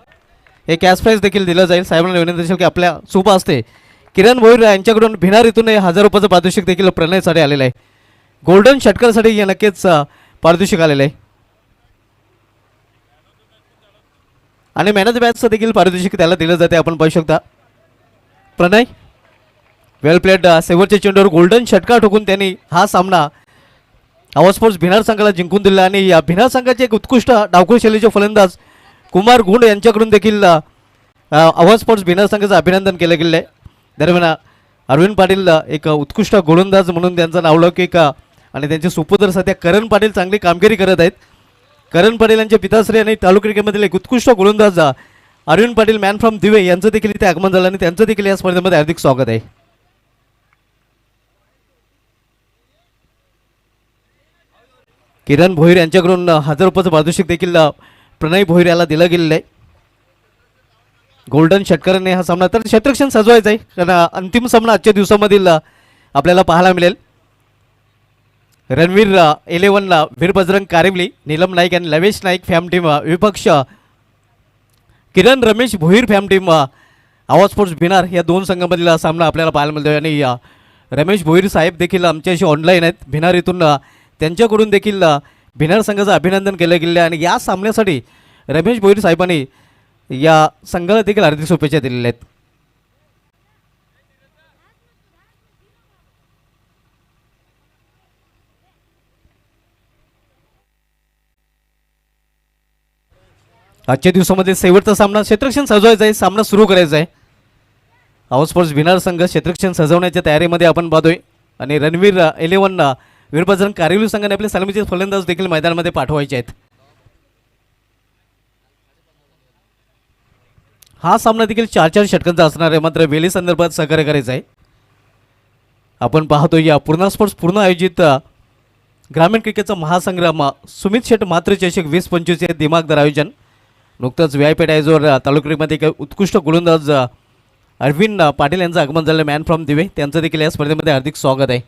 हे कॅश प्राईज देखील दिलं जाईल. साहेबांना विनंती असेल की आपल्या शुभ असते किरण भोईर यांच्याकडून भिनार इथून 1000 रुपयाचं पारितोषिक देखील प्रणयसाठी आलेलं आहे. गोल्डन षटकारसाठी हे नक्कीच पारितोषिक आलेलं आहे. आणि मॅन ऑफ द मॅचचं देखील पारितोषिक त्याला दिलं जाते. आपण पाहू शकता प्रणय वेल प्लेड. शेवटच्या चेंडूवर गोल्डन षटकार ठोकून त्यांनी हा सामना आवाज स्पोर्ट्स भिनार संघाला जिंकून दिला. आणि या भिनार संघाचे एक उत्कृष्ट डावखोर शैलीचे फलंदाज कुमार गुंड यांच्याकडून देखील आवाज स्पोर्ट्स भिनार संघाचं अभिनंदन केलं गेलं आहे. दरम्यान अरविंद पाटील एक उत्कृष्ट गोलंदाज म्हणून त्यांचा नावलौकिक आणि त्यांचे सुपुत्र सध्या करण पाटील चांगली कामगिरी करत आहेत. करण पाटील यांचे पिताश्री आणि तालुका क्रिकेटमधील एक उत्कृष्ट गोलंदाज अरविंद पाटील मॅन फ्रॉम दिवे यांचं देखील इथे आगमन झालं आणि त्यांचं देखील या स्पर्धेमध्ये हार्दिक स्वागत आहे. किरण भोईर यांच्याकडून 1000 रुपयाचं पारितोषिक देखील प्रणय भोईर याला दिलं गेलेलं आहे. गोल्डन षटकाराने हा सामना तर क्षेत्ररक्षण सजवायचं आहे, कारण अंतिम सामना आजच्या दिवसामधील आपल्याला पाहायला मिळेल. रणवीर 11 वीर बजरंग कारिमली, नीलम नाईक आणि लवेश नाईक फॅम टीम विपक्ष किरण रमेश भोईर फॅम टीम आवाज स्पोर्ट्स भिनार या दोन संघामधील सामना आपल्याला पाहायला मिळतो. आणि रमेश भोईर साहेब देखील आमच्याशी ऑनलाईन आहेत भिनार इथून. त्यांच्याकडून देखील भिनार संघाचं अभिनंदन केलं गेलं आहे आणि या सामन्यासाठी रमेश भोईर साहेबांनी या संघाला देखील हार्दिक शुभेच्छा दिलेल्या आहेत. आजच्या दिवसामध्ये शेवटचा सामना क्षेत्ररक्षण सजवायचा आहे, सामना सुरू करायचा आहे. आवाज स्पोर्ट्स भिनार संघ क्षेत्ररक्षण सजवण्याच्या तयारीमध्ये आपण पाहतोय. आणि रणवीर 11 वीरबजरंग कारिवली संघाने आपले सलामीचे फलंदाज देखील मैदानामध्ये पाठवायचे आहेत. हा सामना देखील 4-4 षटकांचा असणार आहे, मात्र वेळी संदर्भात सहकार्य करायचं आहे. आपण पाहतो या पूर्णा स्पोर्ट्स पूर्ण आयोजित ग्रामीण क्रिकेटचा महासंग्राम सुमित शेठ मात्र चषक 2025 हे दिमागदार आयोजन. नुकतंच व्हीआयपी टायझोर तालुक्यामध्ये एक उत्कृष्ट गोलंदाज अरविंद पाटील यांचं आगमन झालं मॅन फ्रॉम दिवे. त्यांचं देखील या स्पर्धेमध्ये हार्दिक स्वागत आहे.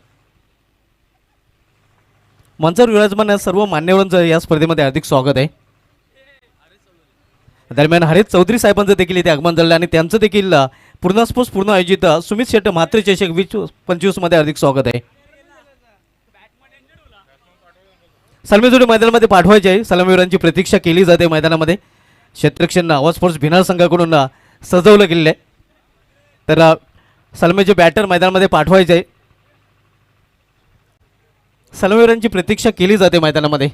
मंचावर विराजमान सर्व मान्यवरांचं या स्पर्धेमध्ये हार्दिक स्वागत आहे. दरम्यान हरीश चौधरी साहेबांचं देखील इथे आगमन झालं आणि त्यांचं देखील पूर्ण स्पोर्ट्स पूर्ण आयोजित सुमित शेट्टी म्हात्रे चषक 2025 मध्ये हार्दिक स्वागत आहे. सलामीजोडी मैदानामध्ये पाठवायचे आहे. सलामीवीरांची प्रतीक्षा केली जाते मैदानामध्ये. क्षेत्ररक्षण आवाज स्पोर्ट्स भिनार संघाकडून सजवलं गेलेलं आहे. तर सलामीचे बॅटर मैदानामध्ये पाठवायचे आहे. सलामीवीरांची प्रतीक्षा केली जाते मैदानामध्ये.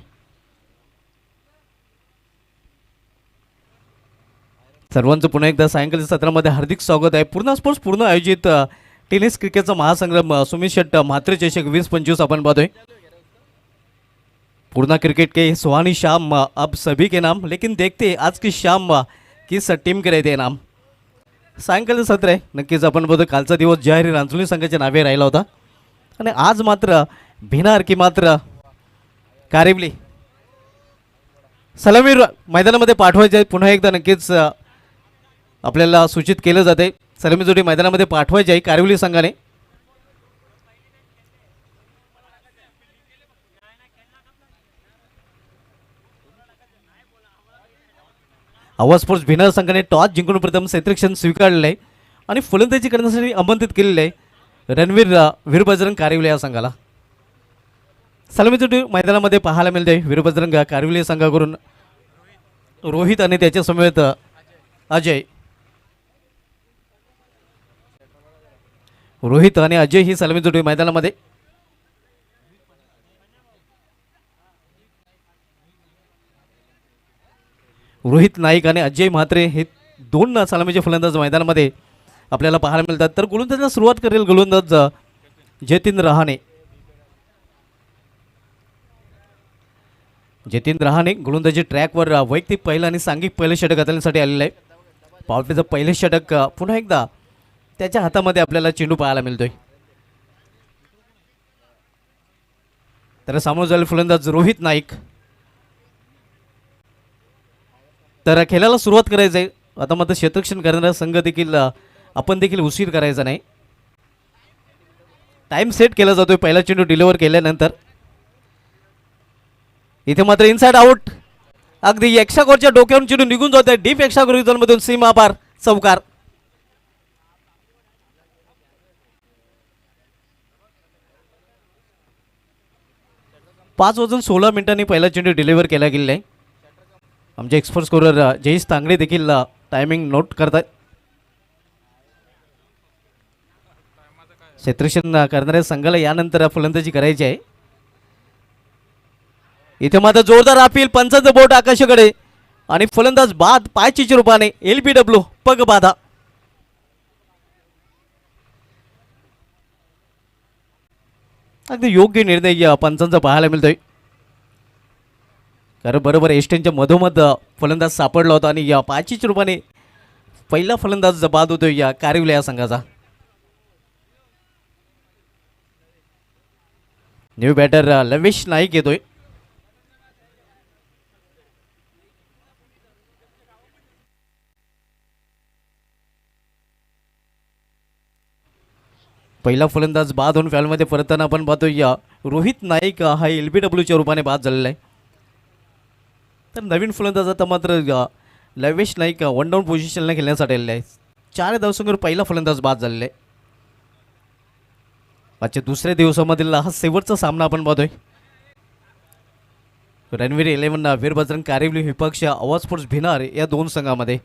सर्वांचं पुन्हा एकदा सायंकाळच्या सत्रामध्ये हार्दिक स्वागत आहे. पूर्ण स्पोर्ट्स पूर्ण आयोजित टेनिस क्रिकेटचा महासंग्राम सुमित शेट्टी म्हात्रे चषक 2025 आपण पाहतोय. पूर्ण क्रिकेट के सुहानी शाम अब सभी के नाम, लेकिन देखते आज की शाम किस टीम के रहते नाम. सायंकाळचं सत्र आहे. नक्कीच आपण बघतो कालचा दिवस जयहरी रांजोली संघाच्या नावे राहिला होता आणि आज मात्र भिनार की मात्र कारिवली सलामीर मैदानामध्ये पाठवायचे. पुन्हा एकदा नक्कीच आपल्याला सूचित केलं जाते सलामी जोडी मैदानामध्ये पाठवायची आहे कारिवली संघाने. आवाज स्पोर्ट्स भिनार संघाने टॉस जिंकून प्रथम क्षेत्ररक्षण स्वीकारलेलं आहे आणि फलंदाजी करण्यासाठी आमंत्रित केलेलं आहे रणवीर वीरबजरंग कारिवली या संघाला. सलामी जोडी मैदानामध्ये पाहायला मिळते. वीरबजरंग कारिवली संघाकडून रोहित आणि त्याच्या समेत अजय. रोहित आणि अजय ही सलामी जोडी मैदानामध्ये. रोहित नाईक आणि अजय म्हात्रे हे दोन सलामीचे फलंदाज मैदानामध्ये आपल्याला पाहायला मिळतात. तर गोलंदाजीला सुरुवात करेल गोलंदाज जतीन रहाणे. जतीन रहाणे गोलंदाजी ट्रॅकवर वैयक्तिक पहिलं आणि सांघिक पहिलं षटक हाताळण्यासाठी आलेलं आहे. पावटेचं पहिलं षटक पुन्हा एकदा त्याच्या हातामध्ये आपल्याला चेंडू पाहायला मिळतोय. तर सामोरं झाले फलंदाज रोहित नाईक. तर खेळाला सुरुवात करायचं आहे. आता मात्र क्षेत्ररक्षण करणारा संघ देखील आपण देखील उशीर करायचा नाही. टाइम सेट केला जातोय पहिला चेंडू डिलिव्हर केल्यानंतर. इथे मात्र इनसाइड आउट. अगदी एक्स्ट्रा कोरच्या डोक्यावरून चेंडू निघून जातोय डीप एक्स्ट्रा कोर झोनमधून सीमा पार चौकार. पाच वाजून 16 मिनिटांनी पहिला चेंडू डिलिव्हर केला गेलेला आहे. आमचे एक्सपर्ट स्कोरर जयेश तांगडे देखील टायमिंग नोट करतात. क्षेत्ररक्षण करणाऱ्या संघाला यानंतर फलंदाजी करायची आहे. इथे मात्र जोरदार अपील. पंचांचं बोट आकाशाकडे आणि फलंदाज बाद पायचीच्या रूपाने LBW पग बाधा. अगदी योग्य निर्णय या पंचांचा पाहायला मिळतोय. कारण बरोबर एस्टेनच्या मधोमध फलंदाज सापडला होता आणि या पाचीच्या रूपाने पहिला फलंदाज बाद होतोय या कारिवली या संघाचा. न्यू बॅटर लवेश नाईक येतोय. पहिला फलंदाज बाद होऊन फॅलमध्ये परतताना आपण पाहतो या रोहित नाईक हा LBWच्या रूपाने बाद झालेला आहे. तर नवीन फलंदाज आता मात्र लवेश नाईक वन डाऊन पोझिशनला खेळण्यासाठी आलेला आहे. 4 धावसंख्येवर पहिला फलंदाज बाद झालेला आहे. आजच्या दुसऱ्या दिवसामधील हा शेवटचा सामना आपण पाहतोय. रणवीर 11 वीरबजरंग कारिवली विपक्ष आवाज स्पोर्ट्स भिनार या दोन संघामध्ये.